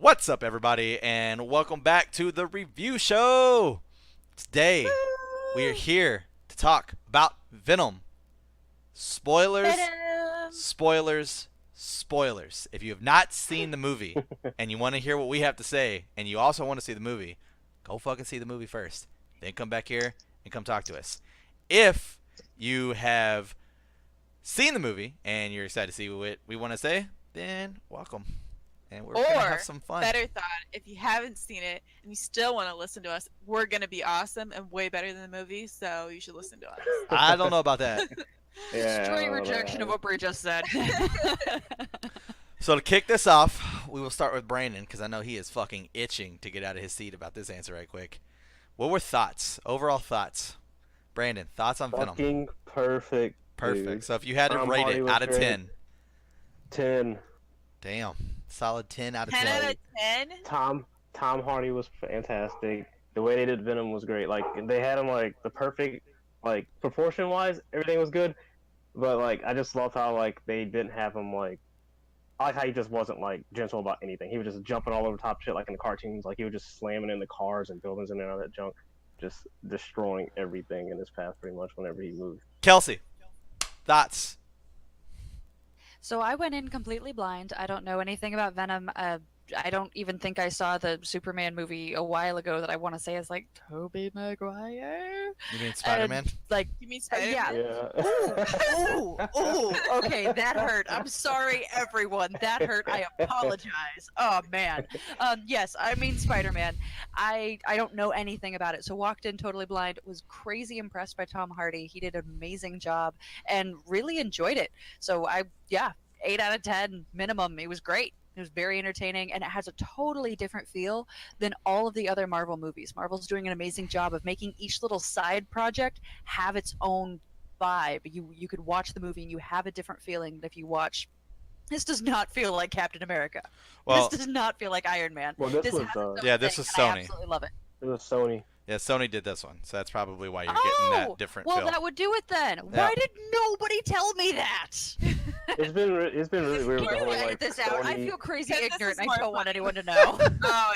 What's up, everybody, and welcome back to the review show. Today, we are here to talk about Venom. Spoilers, Venom. spoilers, spoilers. If you have not seen the movie and you want to hear what we have to say, and you also want to see the movie, go fucking see the movie first. Then come back here and come talk to us. If you have seen the movie and you're excited to see what we want to say, then welcome. And we're going to have Or, some fun. better thought, if you haven't seen it and you still want to listen to us, we're going to be awesome and way better than the movie, so you should listen to us. I don't know about that. Straight rejection of what Brie just said. So to kick this off, we will start with Brandon because I know he is fucking itching to get out of his seat about this answer right quick. What were thoughts? Overall thoughts? Brandon, thoughts on Venom? Fucking perfect. Perfect. Dude. So if you had to Tom rate Hardy it was out of great. 10. 10. Damn. Solid 10 out of 10 10. out of 10? Tom Hardy was fantastic. The way they did Venom was great. Like they had him like the perfect, like proportion wise, everything was good. But like I just loved how like they didn't have him like. I like how he just wasn't like gentle about anything. He was just jumping all over top shit like in the cartoons. Like he was just slamming in the cars and buildings and all that junk, just destroying everything in his path pretty much whenever he moved. Kelsey, thoughts? So I went in completely blind. I don't know anything about Venom. I don't even think I saw the Superman movie a while ago that I want to say is like Tobey Maguire. You mean Spider-Man? Like, You mean Spider-Man? yeah. Yeah. Ooh, okay, that hurt. I'm sorry, everyone. That hurt. I apologize. Oh man. Yes, I mean Spider-Man. I don't know anything about it, so walked in totally blind. Was crazy impressed by Tom Hardy. He did an amazing job and really enjoyed it. So 8 out of 10 minimum. It was great. It was very entertaining, and it has a totally different feel than all of the other Marvel movies. Marvel's doing an amazing job of making each little side project have its own vibe. You could watch the movie and you have a different feeling than if you watch. This does not feel like Captain America. Well, This does not feel like Iron Man. Well, this was has its own Yeah, this thing, was and I Sony. absolutely love it. it was Sony. yeah, Sony did this one, so that's probably why you're getting that different well, feel. that would do it then. Yeah. Why did nobody tell me that? It's been really weird with Can the whole you edit like this out? I Sony. feel crazy Because this ignorant. is I more don't want fun. anyone to know. Oh, no.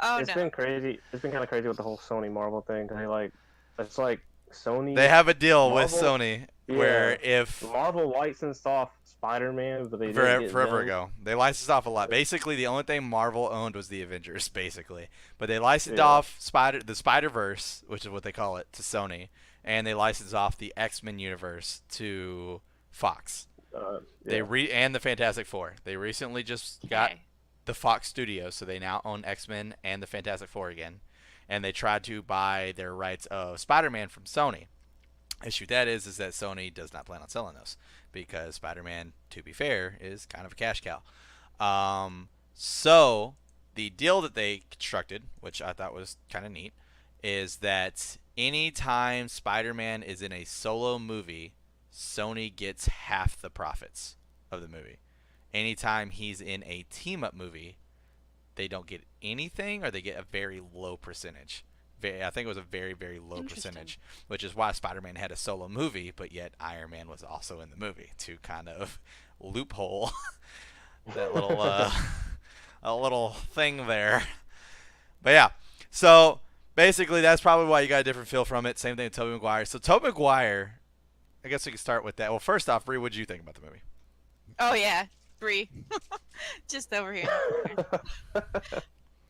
Oh, It's no. been crazy. It's been kind of crazy with the whole Sony Marvel thing. They like, it's like Sony. They have a deal with Marvel- Sony Yeah. where if Marvel licensed off Spider-Man, but they didn't forever, get forever Venom. ago. They licensed off a lot. Basically, the only thing Marvel owned was the Avengers, basically. But they licensed Yeah. off the Spider-Verse, which is what they call it, to Sony, and they licensed off the X-Men universe to Fox. They Yeah. and the Fantastic Four. They recently just got Okay. the Fox Studios, so they now own X-Men and the Fantastic Four again. And they tried to buy their rights of Spider-Man from Sony. Issue that is that Sony does not plan on selling those because Spider-Man, to be fair, is kind of a cash cow. So the deal that they constructed, which I thought was kind of neat, is that anytime Spider-Man is in a solo movie, Sony gets half the profits of the movie. Anytime he's in a team-up movie, they don't get anything or they get a very low percentage. I think it was a very, very low Interesting. percentage, which is why Spider-Man had a solo movie, but yet Iron Man was also in the movie to kind of loophole that little a little thing there. But yeah, so basically that's probably why you got a different feel from it. Same thing with Tobey Maguire. So Tobey Maguire, I guess we can start with that. Well, first off, Bree, what did you think about the movie? Oh, yeah. Bree. Just over here.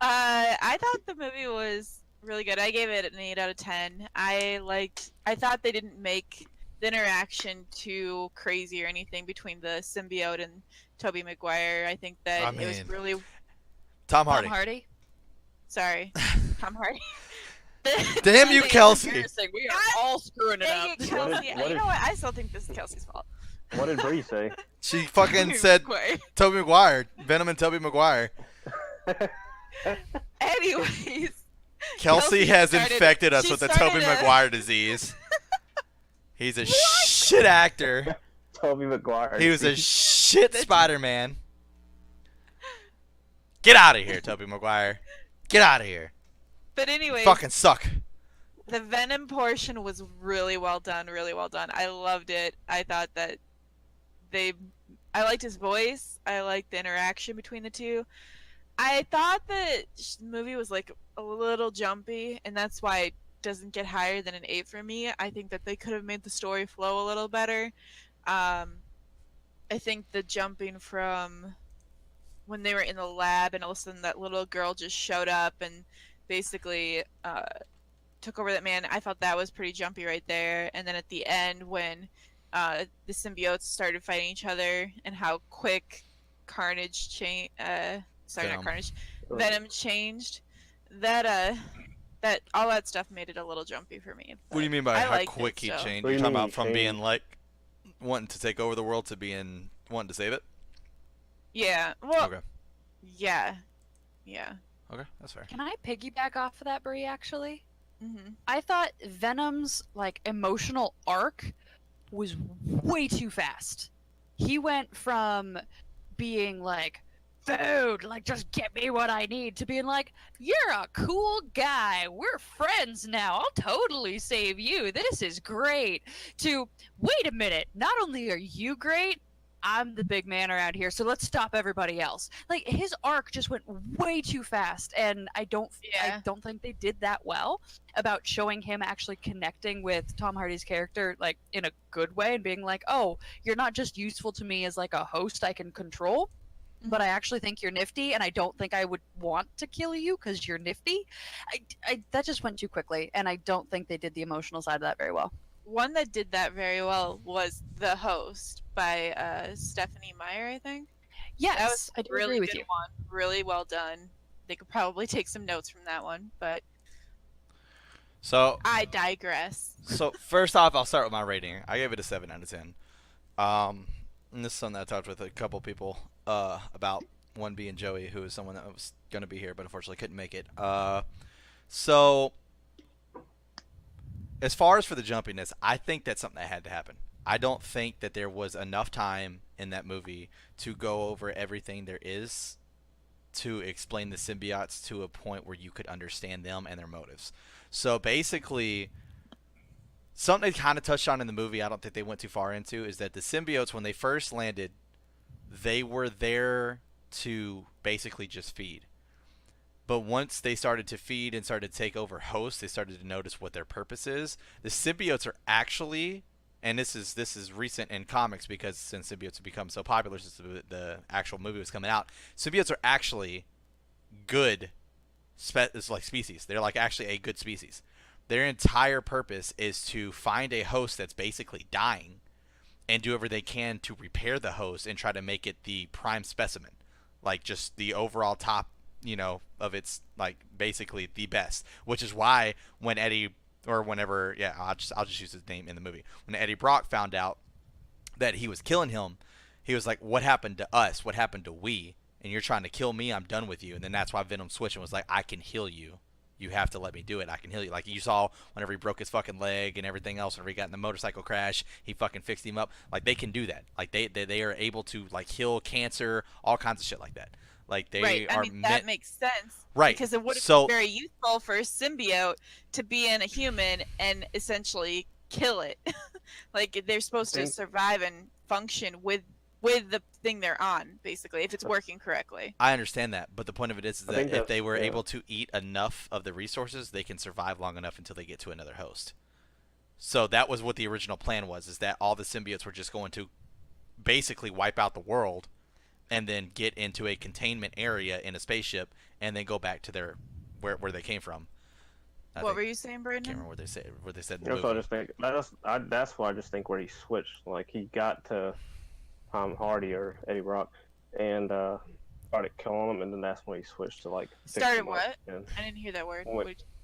I thought the movie was really good. I gave it an 8 out of 10. I thought they didn't make the interaction too crazy or anything between the symbiote and Tobey Maguire. I think that I it was mean, really Tom Tom Hardy. Hardy. sorry, Tom Hardy. Damn you, It's Kelsey. embarrassing. We are God all screwing it Dang up. it, Kelsey. What You is- know what? I still think this is Kelsey's fault. What did Bree say? She fucking said Anyway. Tobey Maguire, Venom and Tobey Maguire. Anyways, Kelsey has started- infected us she with the started Tobey a- Maguire disease. He's a shit actor. Tobey Maguire. He was a shit Spider-Man. Get out of here, Tobey Maguire. Get out of here. but anyways, Fucking suck. the Venom portion was really well done, really well done. I loved it. I thought that I liked his voice. I liked the interaction between the two. I thought the movie was like a little jumpy, and that's why it doesn't get higher than an 8 for me. I think that they could have made the story flow a little better. Um, I think the jumping from when they were in the lab and all of a sudden that little girl just showed up and basically took over that man, I thought that was pretty jumpy right there. And then at the end when the symbiotes started fighting each other and how quick Carnage changed, sorry, not Venom. Carnage, Venom changed, that that all that stuff made it a little jumpy for me. What do you but mean by I how liked quick it, he so. changed? What do You're you talking mean about he from being changed? like wanting to take over the world to being wanting to save it? Yeah, well, Okay. yeah, yeah. Okay, that's fair. Can I piggyback off of that, Brie? Actually, hmm I thought Venom's like emotional arc was way too fast. He went from being like food, like just get me what I need, to being like, you're a cool guy, we're friends now, I'll totally save you, this is great, to wait a minute, not only are you great, I'm the big man around here, so let's stop everybody else. Like his arc just went way too fast, and I Yeah. don't think they did that well about showing him actually connecting with Tom Hardy's character like in a good way and being like, oh, you're not just useful to me as like a host I can control, but I actually think you're nifty, and I don't think I would want to kill you because you're nifty. That just went too quickly, and I don't think they did the emotional side of that very well. One that did that very well was The Host by Stephanie Meyer, I think. That was Yes, I a do really agree with good you. one. Really well done. They could probably take some notes from that one, but So I digress. first off, I'll start with my rating. I gave it a 7 out of 10. And this is something that I talked with a couple people about. One being Joey, who is someone that was gonna be here but unfortunately couldn't make it. So as far as for the jumpiness, I think that's something that had to happen. I don't think that there was enough time in that movie to go over everything there is to explain the symbiotes to a point where you could understand them and their motives. So basically, something they kind of touched on in the movie, I don't think they went too far into, is that the symbiotes, when they first landed, they were there to basically just feed. But once they started to feed and started to take over hosts, they started to notice what their purpose is. The symbiotes are actually, and this is recent in comics because since symbiotes have become so popular since the actual movie was coming out, symbiotes are actually good it's like species. They're like actually a good species. Their entire purpose is to find a host that's basically dying and do whatever they can to repair the host and try to make it the prime specimen, like just the overall top, of its like basically the best. Which is why when Eddie or whenever, yeah, I'll just use his name in the movie. When Eddie Brock found out that he was killing him, he was like, "What happened to us? What happened to we? And you're trying to kill me? I'm done with you." And then that's why Venom switched and was like, "I can heal you. You have to let me do it. I can heal you." Like you saw whenever he broke his fucking leg and everything else, whenever he got in the motorcycle crash, he fucking fixed him up. Like they can do that. Like they are able to like heal cancer, all kinds of shit like that. Like they Right. I are mean, that meant makes sense. right. Because it would have So been very useful for a symbiote to be in a human and essentially kill it. Like they're supposed to think- survive and function with the thing they're on, basically, if it's working correctly. I understand that, but the point of it is I that think if they were yeah. able to eat enough of the resources, they can survive long enough until they get to another host. So that was what the original plan was, is that all the symbiotes were just going to basically wipe out the world and then get into a containment area in a spaceship and then go back to their where they came from. What were you saying, I can't Brandon? remember what they said in the That's what I movie. just think. That's why I just think where he switched. Like he got to Tom Hardy or Eddie Brock, and started killing him, and then that's when he switched to like. fix Started him up. what? And I didn't hear that word.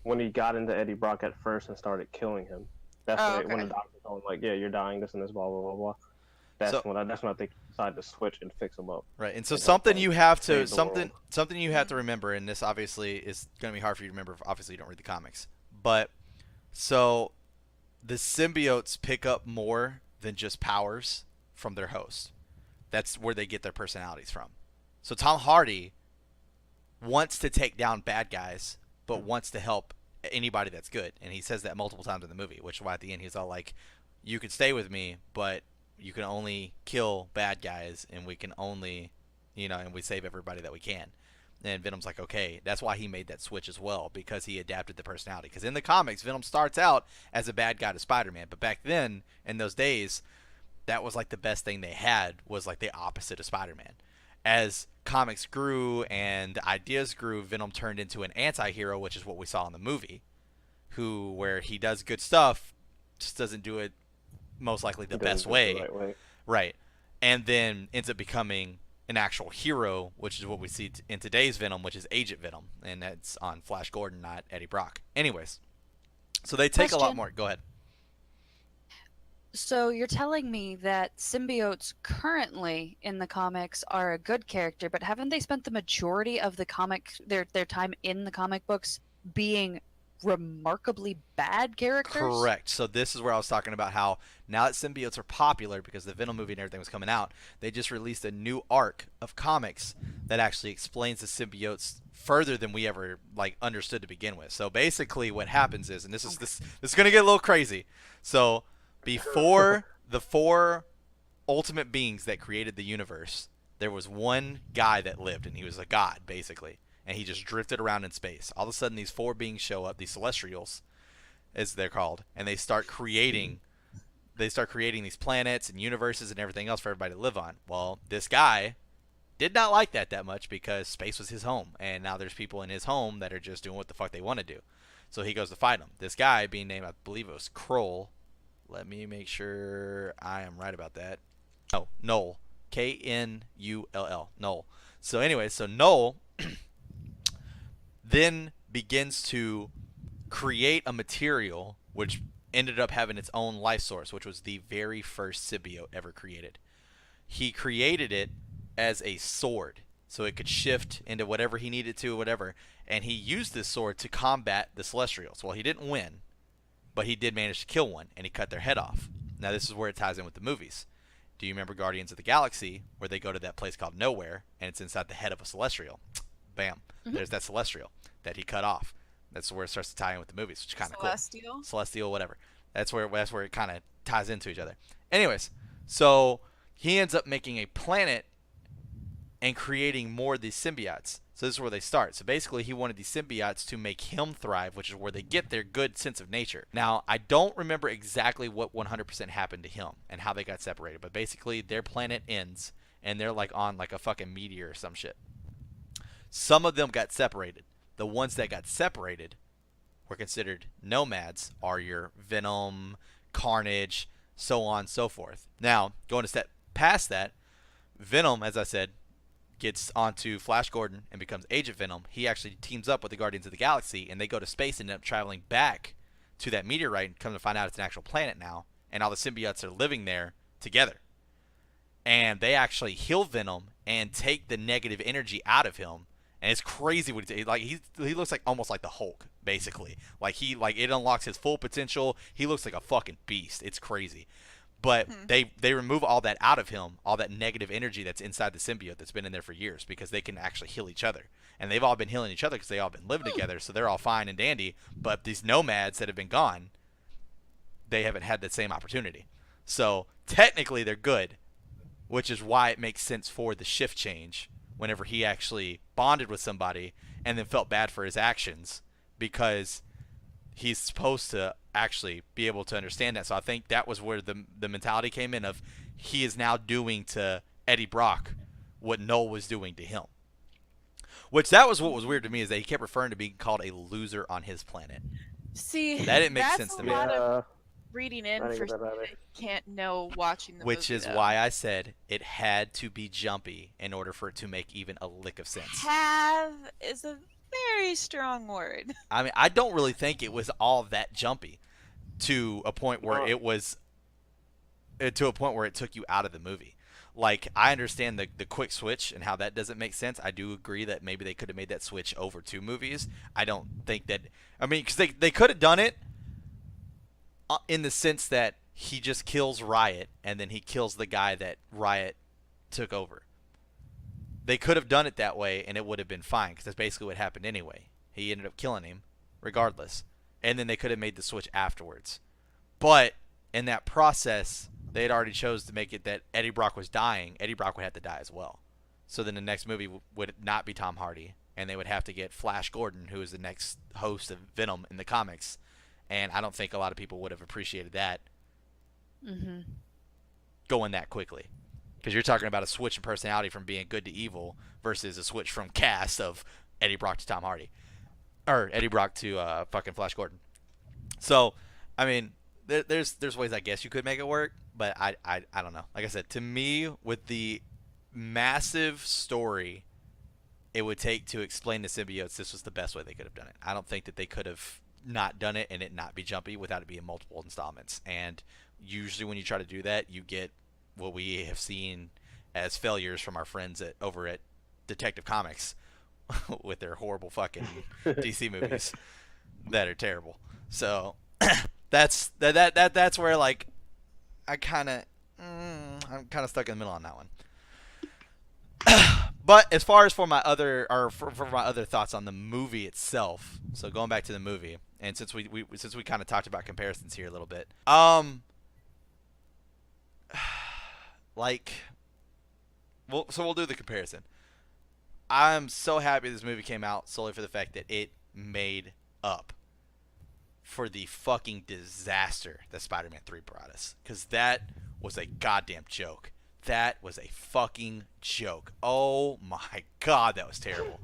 when he got into Eddie Brock at first and started killing him, that's Oh, when okay. the doctor told him like, yeah, you're dying, this and this, blah blah blah blah. That's when I think he decided to switch and fix him up. Right, and so and help something them you have to save the world. something you have to remember, and this obviously is going to be hard for you to remember. Obviously, you don't read the comics, but so the symbiotes pick up more than just powers from their host. That's where they get their personalities from. So Tom Hardy wants to take down bad guys, but wants to help anybody that's good, and he says that multiple times in the movie. Which is why at the end he's all like, "You could stay with me, but you can only kill bad guys, and we can only, and we save everybody that we can." And Venom's like, okay, that's why he made that switch as well, because he adapted the personality. Because in the comics, Venom starts out as a bad guy to Spider-Man, but back then, in those days, that was like the best thing they had, was like the opposite of Spider-Man. As comics grew and ideas grew, Venom turned into an anti-hero, which is what we saw in the movie, where he does good stuff, just doesn't do it most likely the best way. The right way. Right. And then ends up becoming an actual hero, which is what we see in today's Venom, which is Agent Venom, and that's on Flash Gordon, not Eddie Brock. Anyways, so they take a lot Question. more. Go ahead. So you're telling me that symbiotes currently in the comics are a good character, but haven't they spent the majority of the their time in the comic books being remarkably bad characters? Correct. So this is where I was talking about how now that symbiotes are popular because the Venom movie and everything was coming out, they just released a new arc of comics that actually explains the symbiotes further than we ever like understood to begin with. So basically what happens is, and this is going to get a little crazy. So before the 4 ultimate beings that created the universe, there was one guy that lived, and he was a god basically. And he just drifted around in space. All of a sudden, these 4 beings show up, these Celestials, as they're called, and they start creating these planets and universes and everything else for everybody to live on. Well, this guy did not like that much because space was his home, and now there's people in his home that are just doing what the fuck they want to do. So he goes to fight them. This guy, being named, I believe it was Kroll. Let me make sure I am right about that. No, Null. K-N-U-L-L. Null. So anyway, so Null then begins to create a material which ended up having its own life source, which was the very first symbiote ever created. He created it as a sword, so it could shift into whatever he needed to, whatever, and he used this sword to combat the Celestials. Well, he didn't win, but he did manage to kill one, and he cut their head off. Now, this is where it ties in with the movies. Do you remember Guardians of the Galaxy, where they go to that place called Nowhere, and it's inside the head of a Celestial? Bam. Mhm. There's that Celestial that he cut off. That's where it starts to tie in with the movies, which is kind of cool. Celestial. Celestial, whatever. That's where it kind of ties into each other. Anyways, so he ends up making a planet and creating more of these symbiotes. So this is where they start. So basically, he wanted these symbiotes to make him thrive, which is where they get their good sense of nature. Now, I don't remember exactly what 100% happened to him and how they got separated, but basically, their planet ends, and they're like on like a fucking meteor or some shit. Some of them got separated. The ones that got separated were considered nomads, are your Venom, Carnage, so on and so forth. Now, going a step past that, Venom, as I said, gets onto Flash Gordon and becomes Agent Venom. He actually teams up with the Guardians of the Galaxy, and they go to space and end up traveling back to that meteorite and come to find out it's an actual planet now, and all the symbiotes are living there together. And they actually heal Venom and take the negative energy out of him. And it's crazy what he like. He looks like almost like the Hulk, basically. Like it unlocks his full potential. He looks like a fucking beast. It's crazy. But they remove all that out of him, all that negative energy that's inside the symbiote that's been in there for years, because they can actually heal each other. And they've all been healing each other because they've all been living together, so they're all fine and dandy. But these nomads that have been gone, they haven't had that same opportunity. So technically they're good, which is why it makes sense for the shift change whenever he actually bonded with somebody and then felt bad for his actions, because he's supposed to actually be able to understand that. So I think that was where the mentality came in of he is now doing to Eddie Brock what Noel was doing to him. Which that was what was weird to me, is that he kept referring to being called a loser on his planet. See, That didn't make that's sense to a me. lot of Yeah, reading I in didn't for get that something either. that you can't know watching the Which movie, is though. why I said it had to be jumpy in order for it to make even a lick of sense. Have is a very strong word. I mean, I don't really think it was all that jumpy to a point where No. it was to a point where it took you out of the movie. Like, I understand the quick switch and how that doesn't make sense. I do agree that maybe they could have made that switch over 2 movies. I don't think that, I mean, because they could have done it in the sense that he just kills Riot and then he kills the guy that Riot took over. They could have done it that way and it would have been fine, because that's basically what happened anyway. He ended up killing him regardless. And then they could have made the switch afterwards. But in that process, they had already chose to make it that Eddie Brock was dying. Eddie Brock would have to die as well. So then the next movie would not be Tom Hardy, and they would have to get Flash Gordon, who is the next host of Venom in the comics. And I don't think a lot of people would have appreciated that going that quickly. Because you're talking about a switch in personality from being good to evil versus a switch from cast of Eddie Brock to Tom Hardy. Or Eddie Brock to fucking Flash Gordon. So, I mean, there's ways I guess you could make it work, but I don't know. Like I said, to me, with the massive story it would take to explain the symbiotes, this was the best way they could have done it. I don't think that they could have not done it and it not be jumpy without it being multiple installments. And usually when you try to do that, you get what we have seen as failures from our friends over at Detective Comics with their horrible fucking DC movies that are terrible. So that's where like I'm kind of stuck in the middle on that one. But as far as for my other thoughts on the movie itself, so going back to the movie, and since we kind of talked about comparisons here a little bit, we'll do the comparison. I'm so happy this movie came out solely for the fact that it made up for the fucking disaster that Spider-Man 3 brought us, because that was a goddamn joke. That was a fucking joke. Oh my god, that was terrible.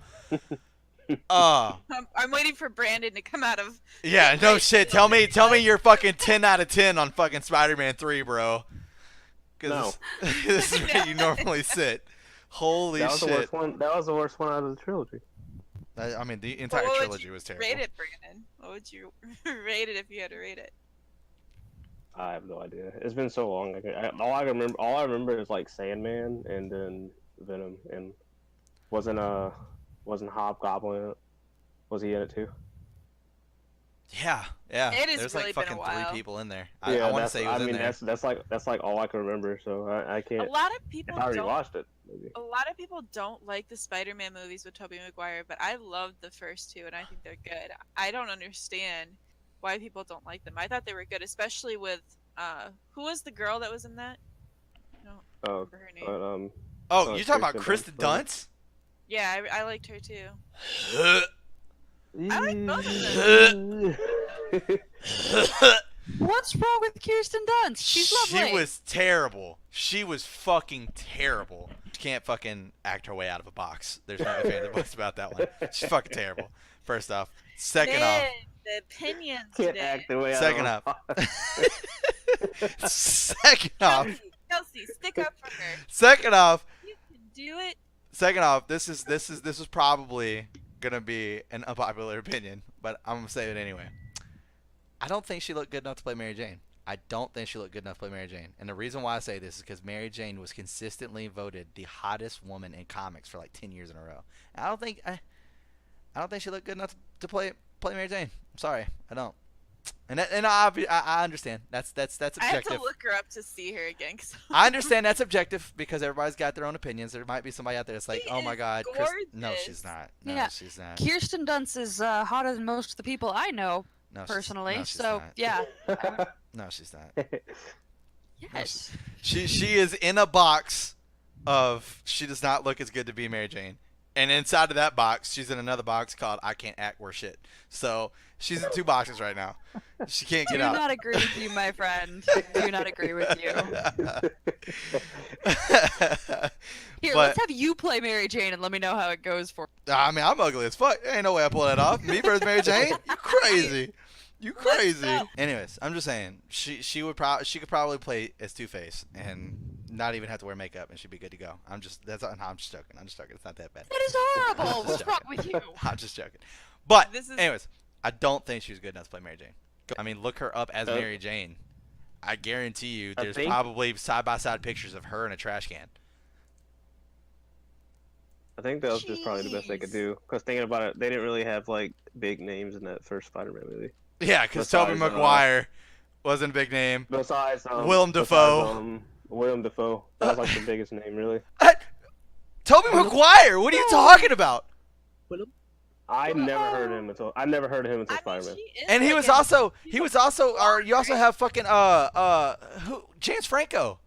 I'm waiting for Brandon to come out of. Yeah, no shit. Tell me you're fucking 10 out of 10 on fucking Spider-Man 3, bro. Because this is where you normally sit. Holy that was shit. The worst one. That was the worst one out of the trilogy. I mean, the entire trilogy was terrible. Rate it, Brandon. What would you rate it if you had to rate it? I have no idea. It's been so long. All I remember is like Sandman and then Venom, and wasn't Hobgoblin in it? Was he in it too? Yeah. It has There's really like been a fucking while. 3 people in there. Yeah, I want to say he was in there. That's like all I can remember. So I can't. A lot of people I already don't. watched it. Maybe. A lot of people don't like the Spider-Man movies with Tobey Maguire, but I loved the first two, and I think they're good. I don't understand why people don't like them. I thought they were good, especially with who was the girl that was in that? I don't remember her name. You're talking about Kristen Dunst? Yeah, I liked her too. I like both of them. What's wrong with Kirsten Dunst? She's lovely. She was terrible. She was fucking terrible. She can't fucking act her way out of a box. There's no ifs, ands, or buts about that one. She's fucking terrible. First off. Second off. The opinions can't today. act the way I Second off. Second off. Kelsey, stick up for her. Second off. You can do it. Second off, this is probably gonna be an unpopular opinion, but I'm gonna say it anyway. I don't think she looked good enough to play Mary Jane. I don't think she looked good enough to play Mary Jane. And the reason why I say this is because Mary Jane was consistently voted the hottest woman in comics for like 10 years in a row. And I don't think she looked good enough to play Mary Jane. I'm sorry, I don't. And I understand. That's objective. I have to look her up to see her again. I understand that's objective because everybody's got their own opinions. There might be somebody out there that's like, She oh my is god, gorgeous. no, she's not. No, Yeah. she's not. Kirsten Dunst is hotter than most of the people I know No, personally. she's So not. yeah, No, she's not. yes. She is in a box of she does not look as good to be Mary Jane. And inside of that box, she's in another box called I can't act worth shit. So she's in 2 boxes right now. She can't get Do out. not agree with you, my friend. Do not agree with you. Here, But- let's have you play Mary Jane and let me know how it goes for. I mean, I'm ugly as fuck. Ain't no way I pull that off. Me versus Mary Jane? You crazy. You crazy. go. Anyways, I'm just saying she could probably play as Two-Face and not even have to wear makeup and she'd be good to go. I'm just joking. It's not that bad. That is horrible. Just What's wrong joking. with you? I'm just joking. But This is- anyways, I don't think she was good enough to play Mary Jane. I mean, look her up as Mary Jane. I guarantee you I there's think- probably side-by-side pictures of her in a trash can. I think that was just probably the best they could Jeez. do. Because thinking about it, they didn't really have like big names in that first Spider-Man movie. Yeah, because Besides, Tobey Maguire wasn't a big name. Besides Willem Dafoe. Willem Dafoe. That was like the biggest name, really. Tobey Maguire, what are you talking about? I never heard of him until I mean, Spider-Man. she is And he like was a- also or you also have fucking who James Franco.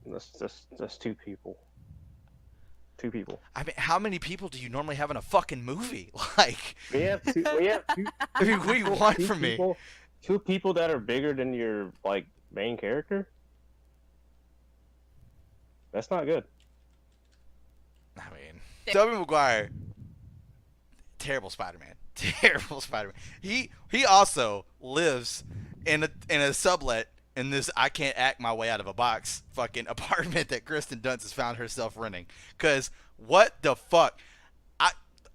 That's 2 people. 2 people. I mean, how many people do you normally have in a fucking movie? Like, We have two. We have two. I mean, what do you want two from me? people, 2 people that are bigger than your like main character. That's not good. I mean, Tobey Maguire, terrible Spider-Man. Terrible Spider-Man. He also lives in a sublet in this I can't act my way out of a box fucking apartment that Kristen Dunst has found herself renting. Cause what the fuck?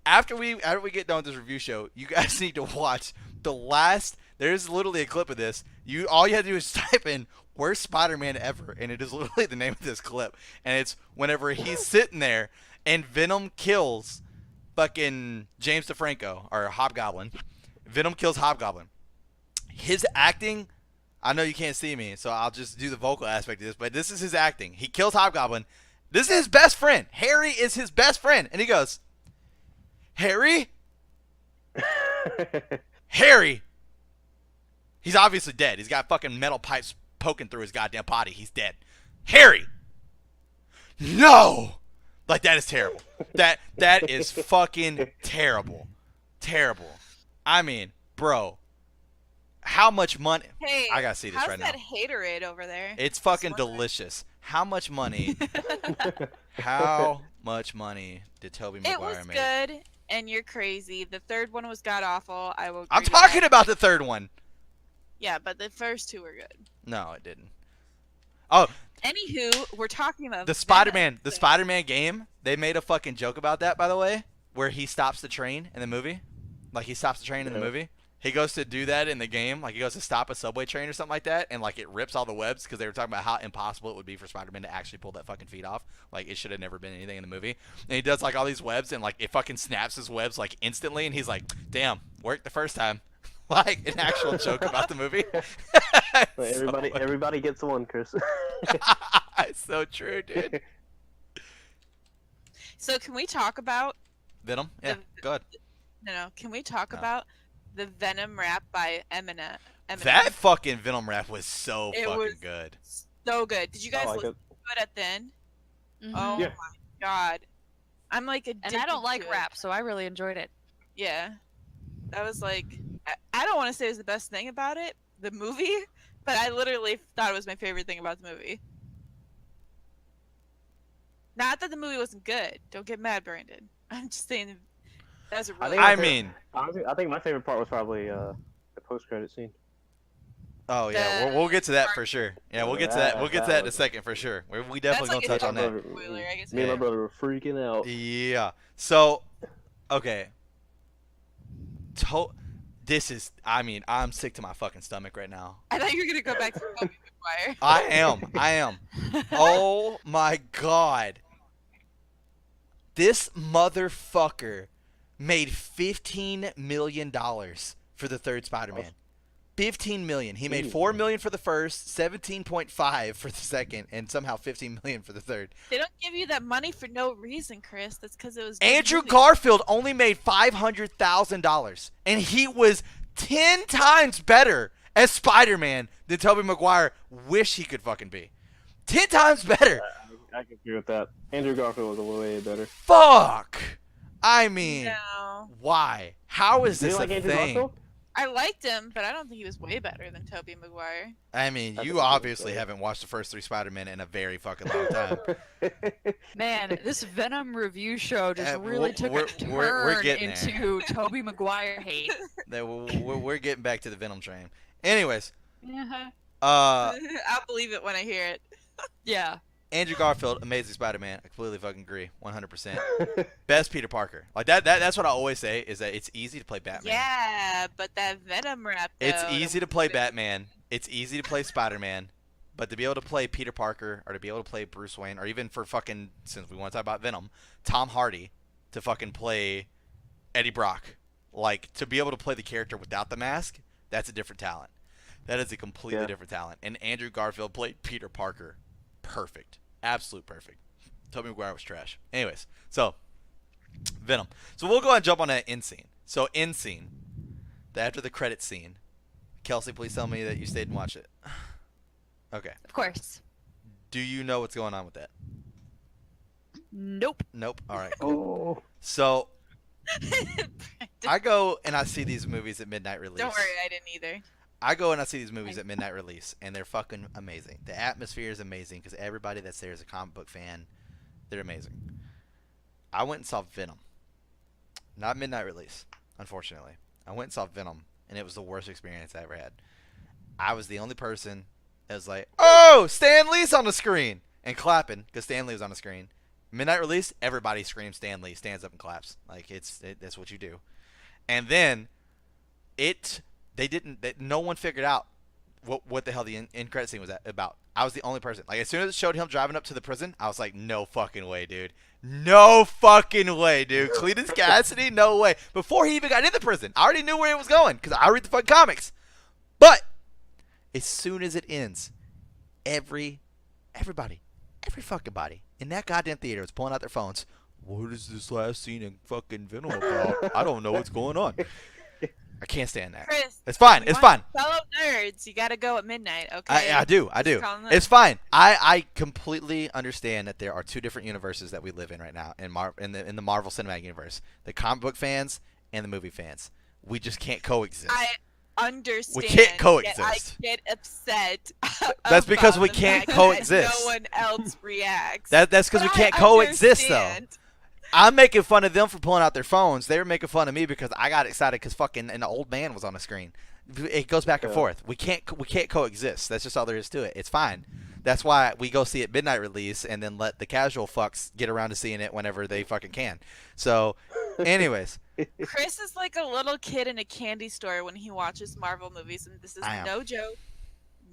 After we get done with this review show, you guys need to watch the last. There's literally a clip of this. All you have to do is type in "worst Spider-Man ever," and it is literally the name of this clip. And it's whenever he's sitting there and Venom kills fucking James DeFranco or Hobgoblin. Venom kills Hobgoblin. His acting. I know you can't see me, so I'll just do the vocal aspect of this. But this is his acting. He kills Hobgoblin. This is his best friend. Harry is his best friend, and he goes, "Harry? Harry!" He's obviously dead. He's got fucking metal pipes poking through his goddamn body. He's dead. Harry! No! Like, that is terrible. That is fucking terrible. Terrible. I mean, bro. How much money? Hey, I gotta see this how's right now. that haterade over there? It's fucking Just wondering. delicious. How much money? How much money did Tobey It Maguire was make? good, and you're crazy. The third one was god awful. I will. I'm agree with talking that. about the third one. Yeah, but the first 2 were good. No, it didn't. Oh, Anywho, we're talking about the Venom, Spider-Man, the so- Spider-Man game. They made a fucking joke about that, by the way, where he stops the train in the movie. Like, he stops the train in the Yeah. movie. He goes to do that in the game. Like, he goes to stop a subway train or something like that, and like it rips all the webs because they were talking about how impossible it would be for Spider-Man to actually pull that fucking feet off. Like, it should have never been anything in the movie. And he does like all these webs, and like it fucking snaps his webs like instantly, and he's like, "Damn, worked the first time." Like an actual joke about the movie. Everybody gets one, Chris. It's so true, dude. So can we talk about Venom? Yeah, go ahead. no? Can we talk No. about the Venom rap by Eminem? That fucking Venom rap was so It fucking was- good. So good. Did you guys I like listen it. to it at the end? Mhm. Oh Yeah. my god. I'm like addicted And I don't like to it. rap, so I really enjoyed it. Yeah. That was like I don't want to say it was the best thing about it, the movie, but I literally thought it was my favorite thing about the movie. Not that the movie wasn't good. Don't get mad, Brandon. I'm just saying that was a really think I my favorite- mean, Honestly, I think my favorite part was probably the post-credit scene. oh yeah, we'll get to that for sure. Yeah, we'll get to that. We'll get to that in a second for sure. We definitely That's like gonna touch a on that. different spoiler, I guess. Me and Yeah. my brother were freaking out. Yeah. So, okay. This is. I mean, I'm sick to my fucking stomach right now. I thought you were gonna go back to Tobey Maguire. I am. I am. Oh my god. This motherfucker made $15 million for the third Spider-Man. 15 million. He made 4 million for the first, 17.5 for the second, and somehow 15 million for the third. They don't give you that money for no reason, Chris. That's because it was. good Andrew movie. Garfield only made $500,000, and he was 10 times better as Spider-Man than Tobey Maguire wish he could fucking be. 10 times better. I can agree with that. Andrew Garfield was way better. Fuck. I mean, No, why? How is Do you this like a Andrew thing? Garfield? I liked him, but I don't think he was way better than Tobey Maguire. I mean, I you think he was obviously better. haven't watched the first 3 Spider-Men in a very fucking long time. Man, this Venom review show just really we're- took we're- a turn we're getting there. into Tobey Maguire hate. That we're getting back to the Venom train. Anyways, Uh-huh. I'll believe it when I hear it. Yeah. Andrew Garfield, Amazing Spider-Man. I completely fucking agree, 100%. Best Peter Parker. Like that's what I always say is that it's easy to play Batman. Yeah, but that Venom rap. It's though, easy to play Batman. It's easy to play Spider-Man. But to be able to play Peter Parker or to be able to play Bruce Wayne or even for fucking, since we want to talk about Venom, Tom Hardy to fucking play Eddie Brock. Like, to be able to play the character without the mask, that's a different talent. That is a completely Yeah. different talent. And Andrew Garfield played Peter Parker. Perfect. Absolute perfect. Tobey Maguire was trash. Anyways, so Venom. So we'll go ahead and jump on that end scene. So end scene. After the credit scene. Kelsey, please tell me that you stayed and watched it. Okay. Of course. Do you know what's going on with that? Nope. Nope. All right, cool. Oh, So Brandon, I go and I see these movies at midnight release. don't worry, I didn't either. I go and I see these movies at midnight release, and they're fucking amazing. The atmosphere is amazing because everybody that's there is a comic book fan. They're amazing. I went and saw Venom. Not midnight release, unfortunately. I went and saw Venom, and it was the worst experience I ever had. I was the only person that was like, "Oh, Stan Lee's on the screen!" and clapping because Stan Lee was on the screen. Midnight release, everybody screams Stan Lee, stands up and claps. Like that's what you do. And then no one figured out what the hell the end credit scene was about. I was the only person. Like as soon as it showed him driving up to the prison, I was like, no fucking way, dude. No fucking way, dude. Cletus Cassidy, no way. Before he even got in the prison, I already knew where it was going because I read the fucking comics. But as soon as it ends, every fucking body in that goddamn theater was pulling out their phones. What is this last scene in fucking Venom about? I don't know what's going on. I can't stand that. Chris, It's fine. you It's want fine. Fellow nerds, you gotta go at midnight, okay? I do. Just calm down. It's fine. I completely understand that there are two different universes that we live in right now in the Marvel Cinematic Universe: the comic book fans and the movie fans. We just can't coexist. I understand. We can't yet coexist. I get upset. That's because we about the can't fact that coexist. No one else reacts. That's because we But can't I coexist though. understand. I'm making fun of them for pulling out their phones. They were making fun of me because I got excited because fucking an old man was on the screen. It goes back and forth. We can't coexist. That's just all there is to it. It's fine. That's why we go see it midnight release and then let the casual fucks get around to seeing it whenever they fucking can. So, anyways, Chris is like a little kid in a candy store when he watches Marvel movies, and this is I am. no joke,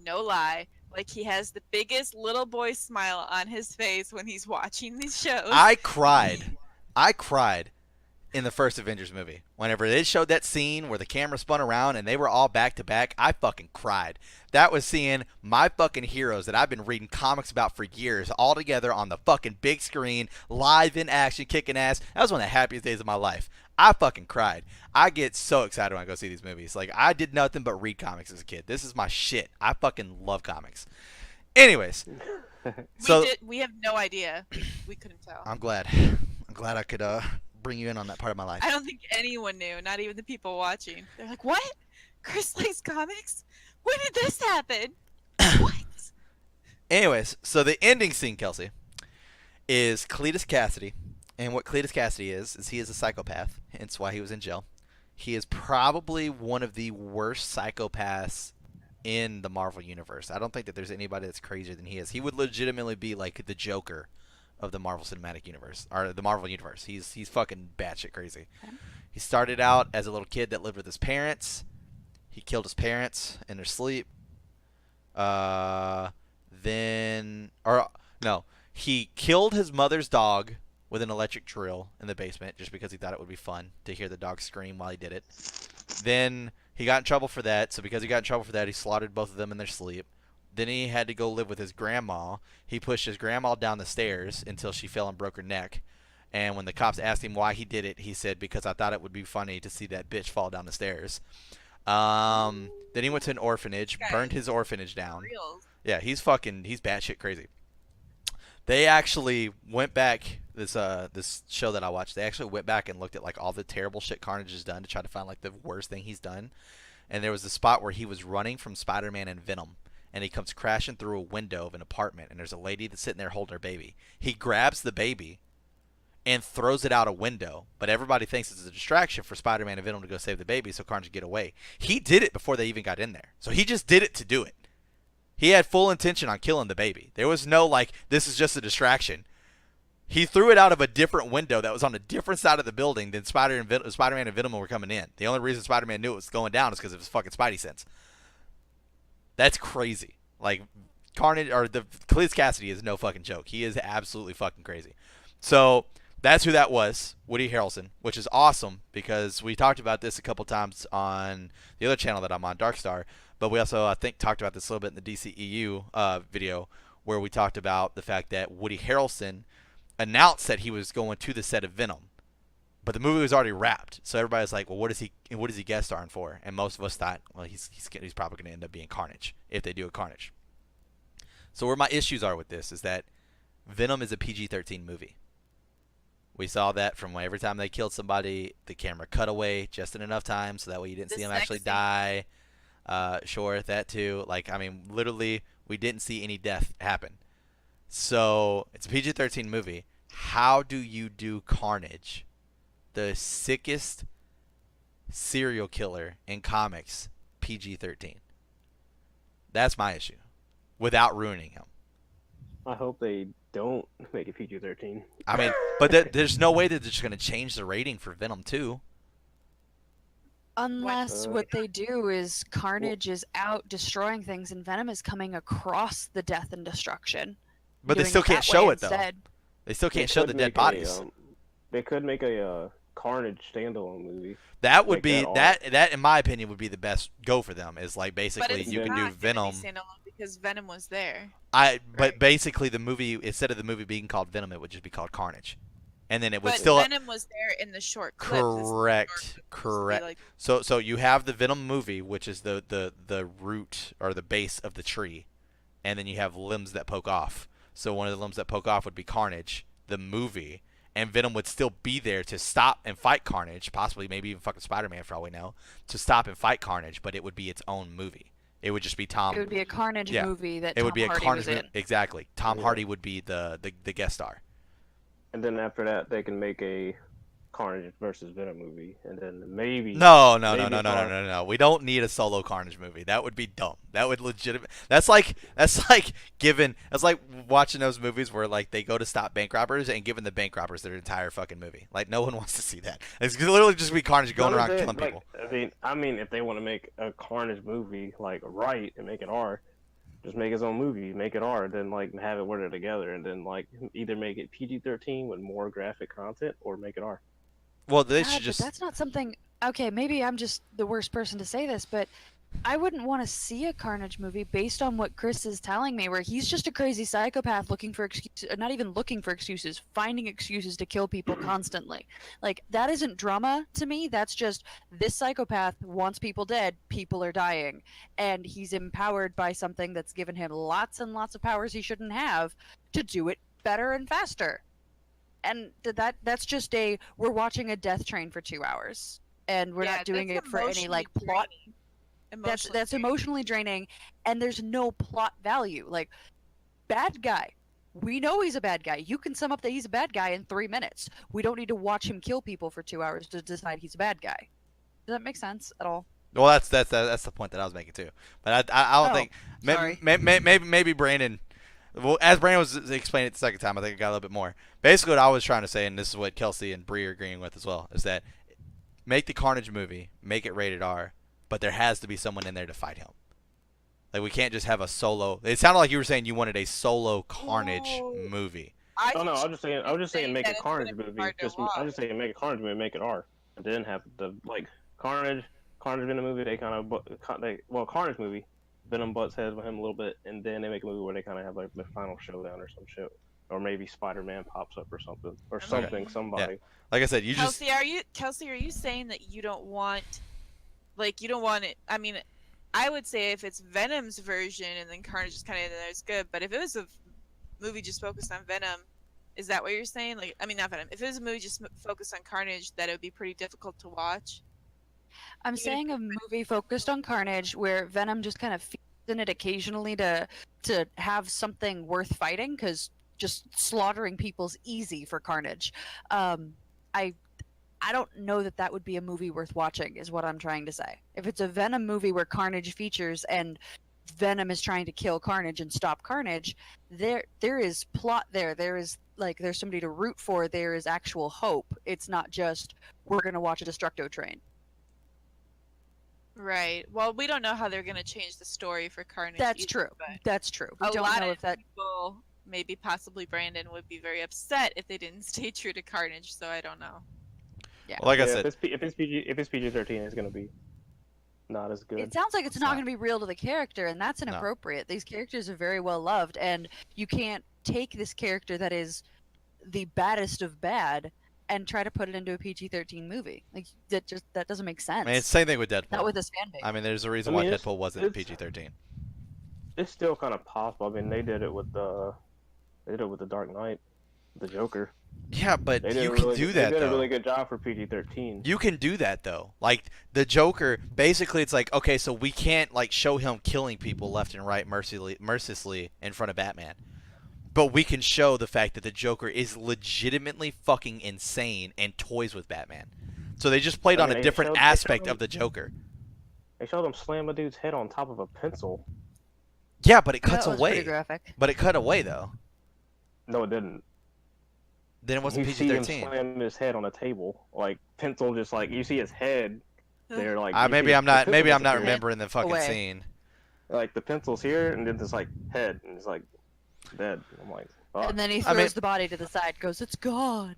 no lie. Like he has the biggest little boy smile on his face when he's watching these shows. I cried in the first Avengers movie. Whenever they showed that scene where the camera spun around and they were all back to back, I fucking cried. That was seeing my fucking heroes that I've been reading comics about for years all together on the fucking big screen, live in action, kicking ass. That was one of the happiest days of my life. I fucking cried. I get so excited when I go see these movies. Like, I did nothing but read comics as a kid. This is my shit. I fucking love comics. Anyways, so we have no idea. We couldn't tell. I'm glad I could bring you in on that part of my life. I don't think anyone knew, not even the people watching. They're like, "What? Chris likes comics? When did this happen?" What? Anyways, so the ending scene, Kelsey, is Cletus Cassidy. And what Cletus Cassidy is he is a psychopath. Hence why he was in jail. He is probably one of the worst psychopaths in the Marvel Universe. I don't think that there's anybody that's crazier than he is. He would legitimately be like the Joker of the Marvel Cinematic Universe, or the Marvel Universe. He's fucking batshit crazy. He started out as a little kid that lived with his parents. He killed his parents in their sleep. He killed his mother's dog with an electric drill in the basement just because he thought it would be fun to hear the dog scream while he did it. Then he got in trouble for that, so because he got in trouble for that, he slaughtered both of them in their sleep. Then he had to go live with his grandma. He pushed his grandma down the stairs until she fell and broke her neck. And when the cops asked him why he did it, he said, because I thought it would be funny to see that bitch fall down the stairs. Then he went to an orphanage, burned his orphanage down. Real. Yeah, he's batshit crazy. They actually went back, this show that I watched, they actually went back and looked at like all the terrible shit Carnage has done to try to find like the worst thing he's done. And there was a spot where he was running from Spider-Man and Venom. And he comes crashing through a window of an apartment, and there's a lady that's sitting there holding her baby. He grabs the baby and throws it out a window, but everybody thinks it's a distraction for Spider-Man and Venom to go save the baby so Carnage can get away. He did it before they even got in there. So he just did it to do it. He had full intention on killing the baby. There was no, like, this is just a distraction. He threw it out of a different window that was on a different side of the building than Spider-Man and Venom were coming in. The only reason Spider-Man knew it was going down is because of his fucking Spidey sense. That's crazy. Like, Carnage, or the Cletus Cassidy is no fucking joke. He is absolutely fucking crazy. So that's who that was, Woody Harrelson, which is awesome because we talked about this a couple times on the other channel that I'm on, Darkstar. But we also, I think, talked about this a little bit in the DCEU video where we talked about the fact that Woody Harrelson announced that he was going to the set of Venom. But the movie was already wrapped, so everybody's like, "Well, what is he guest starring for?" And most of us thought, "Well, he's probably going to end up being Carnage if they do a Carnage." So where my issues are with this is that Venom is a PG-13 movie. We saw that from every time they killed somebody, the camera cut away just in enough time so that way you didn't The see them sex actually scene. die. Sure, that too. Like, I mean, literally, we didn't see any death happen. So, it's a PG-13 movie. How do you do Carnage, the sickest serial killer in comics, PG-13? That's my issue. Without ruining him. I hope they don't make it PG-13. I mean, but there's no way that they're just going to change the rating for Venom 2. Unless what they do is Carnage is out destroying things and Venom is coming across the death and destruction. But they doing still it can't that show way it, though. instead. They still They can't show could the dead make bodies. They could make a Carnage standalone movie. That would like be that that in my opinion would be the best go for them. Is like But basically it's you can not do gonna be Venom. standalone because Venom was there. But right? basically the movie, instead of the movie being called Venom, it would just be called Carnage, and then it would But still Venom was there in the short clip. This is correct. supposed to be Correct. like- So you have the Venom movie, which is the root or the base of the tree, and then you have limbs that poke off. So one of the limbs that poke off would be Carnage, the movie, and Venom would still be there to stop and fight Carnage, possibly maybe even fucking Spider-Man for all we know, to stop and fight Carnage, but it would be its own movie. It would just be Tom. It would be a Carnage yeah, movie that It would Tom be a Hardy Carnage was movie. in. Exactly. Tom Yeah. Hardy would be the guest star. And then after that, they can make a Carnage versus Venom movie, and then maybe No. We don't need a solo Carnage movie. That would be dumb. That would legitimate. That's like watching those movies where like they go to stop bank robbers and giving the bank robbers their entire fucking movie. Like no one wants to see that. It's literally just be Carnage going around killing people. I mean, if they want to make a Carnage movie like right and make it R, just make his own movie, make it R, then like have it worded together, and then like either make it PG-13 with more graphic content, or make it R. Well, they God, should but just. that's not something. Okay, maybe I'm just the worst person to say this, but I wouldn't want to see a Carnage movie based on what Chris is telling me, where he's just a crazy psychopath looking for excuses, not even looking for excuses, finding excuses to kill people constantly. Like, that isn't drama to me. That's just this psychopath wants people dead, people are dying, and he's empowered by something that's given him lots and lots of powers he shouldn't have to do it better and faster. And that's just we're watching a death train for 2 hours, and we're not doing it for any like plot. That's emotionally draining, and there's no plot value. Like, bad guy, we know he's a bad guy. You can sum up that he's a bad guy in 3 minutes. We don't need to watch him kill people for 2 hours to decide he's a bad guy. Does that make sense at all? Well, that's the point that I was making too. But I don't think sorry. maybe Brandon. Well, as Brandon was explaining it the second time, I think I got a little bit more. Basically, what I was trying to say, and this is what Kelsey and Bree are agreeing with as well, is that make the Carnage movie, make it rated R, but there has to be someone in there to fight him. Like, we can't just have a solo. It sounded like you were saying you wanted a solo Carnage movie. I was just saying make a Carnage movie. I'm just saying make a Carnage movie, make it R, and then have the like Carnage Venom movie. They kind of Carnage movie. Venom butts heads with him a little bit, and then they make a movie where they kind of have like the final showdown or some shit, or maybe Spider-Man pops up or something, or something. Somebody. Yeah. Like I said, you Kelsey, are you saying that you don't want it? I mean, I would say if it's Venom's version and then Carnage is kind of in there, it's good. But if it was a movie just focused on Venom, is that what you're saying? Like, I mean, not Venom. If it was a movie just focused on Carnage, that it would be pretty difficult to watch. I'm saying a movie focused on Carnage where Venom just kind of feeds in it occasionally to have something worth fighting, because just slaughtering people's easy for Carnage. I don't know that would be a movie worth watching, is what I'm trying to say. If it's a Venom movie where Carnage features and Venom is trying to kill Carnage and stop Carnage, there is plot there. There's somebody to root for. There is actual hope. It's not just we're gonna watch a Destructo train. Right. Well, we don't know how they're going to change the story for Carnage. That's either, true. but That's true. We a don't lot know of if that. people, maybe possibly Brandon, would be very upset if they didn't stay true to Carnage. So I don't know. Yeah. Well, like I said, if it's PG-13, it's gonna be not as good. It sounds like it's not going to be real to the character, and that's No. inappropriate. These characters are very well loved, and you can't take this character that is the baddest of bad and try to put it into a PG-13 movie. Like, that doesn't make sense. I mean, it's the same thing with Deadpool. Not with this fan base. I mean, there's a reason why Deadpool wasn't PG-13. It's still kind of possible. I mean, they did it with the Dark Knight, the Joker. Yeah, but They did you a can really do good, that they did a though. really good job for PG-13. You can do that though. Like the Joker, basically, it's like okay, so we can't like show him killing people left and right mercilessly in front of Batman, but we can show the fact that the Joker is legitimately fucking insane and toys with Batman. So they just played I on mean, a different aspect of the Joker. They showed him slam a dude's head on top of a pencil. Yeah, but it That cuts was pretty away. graphic. But it cut away though. No, it didn't. Then it wasn't You see him PG-13. slam his head on a table, like pencil, just like you see his head. They're like you see Maybe the I'm not. pencil Maybe I'm not disappear. remembering the fucking Away. scene. Like the pencil's here, and then it's like head, and it's like dead. I'm like, fuck. And then he I throws mean- the body to the side, goes, "It's gone."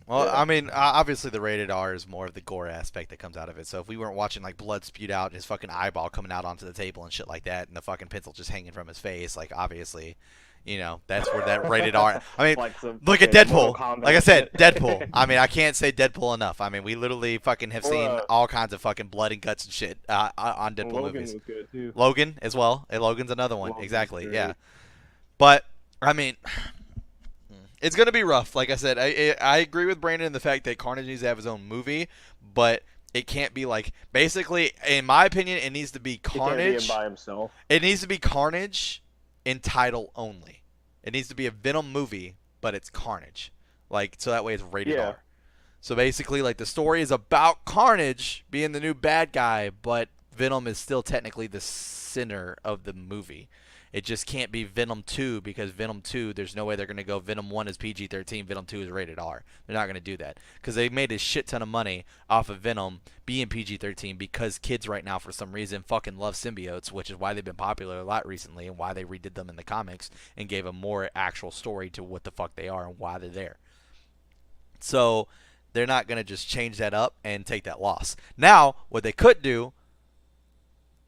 Well, Yeah. I mean, obviously the rated R is more of the gore aspect that comes out of it. So if we weren't watching like blood spewed out and his fucking eyeball coming out onto the table and shit like that, and the fucking pencil just hanging from his face, like obviously, you know, that's where that rated R. I mean, Like some look at fucking Mortal Deadpool. Kombat Like I said, shit. Deadpool. I mean, I can't say Deadpool enough. I mean, we literally fucking have seen Or, all kinds of fucking blood and guts and shit on Deadpool Logan movies. was good too. Logan as well. And Logan's another one. Logan's Exactly. great. Yeah. But I mean, it's gonna be rough. Like I said, I agree with Brandon in the fact that Carnage needs to have his own movie, but it can't be like basically, in my opinion, it needs to be He can't be Carnage. in by himself. It needs to be Carnage in title only. It needs to be a Venom movie, but it's Carnage. Like so that way it's rated Yeah. R. So basically, like the story is about Carnage being the new bad guy, but Venom is still technically the center of the movie. It just can't be Venom 2 because Venom 2, there's no way they're going to go Venom 1 is PG-13, Venom 2 is rated R. They're not going to do that because they made a shit ton of money off of Venom being PG-13 because kids right now for some reason fucking love symbiotes, which is why they've been popular a lot recently and why they redid them in the comics and gave a more actual story to what the fuck they are and why they're there. So they're not going to just change that up and take that loss. Now, what they could do,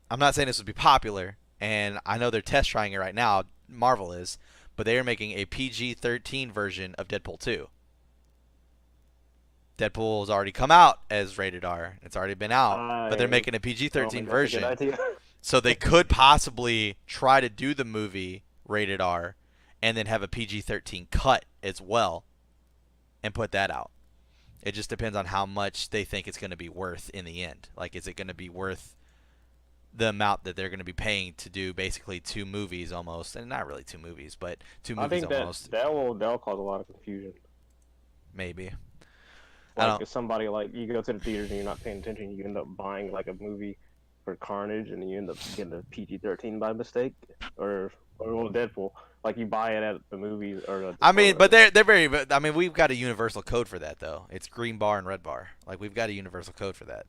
I'm not saying this would be popular, and I know they're test trying it right now, Marvel is, but they are making a PG-13 version of Deadpool 2. Deadpool has already come out as rated R. It's already been out, but they're making a I don't PG-13 think that's a version. good idea. So they could possibly try to do the movie rated R and then have a PG-13 cut as well and put that out. It just depends on how much they think it's going to be worth in the end. Like, is it going to be worth the amount that they're going to be paying to do basically two movies almost, and not really two movies, but two I movies think that almost, that'll cause a lot of confusion. maybe. I Like don't- if somebody like you go to the theaters and you're not paying attention, you end up buying like a movie for Carnage, and you end up getting a PG-13 by mistake, or well, Deadpool. Like you buy it at the movies or. The I mean, store. but they're very. I mean, we've got a universal code for that though. It's green bar and red bar. Like we've got a universal code for that.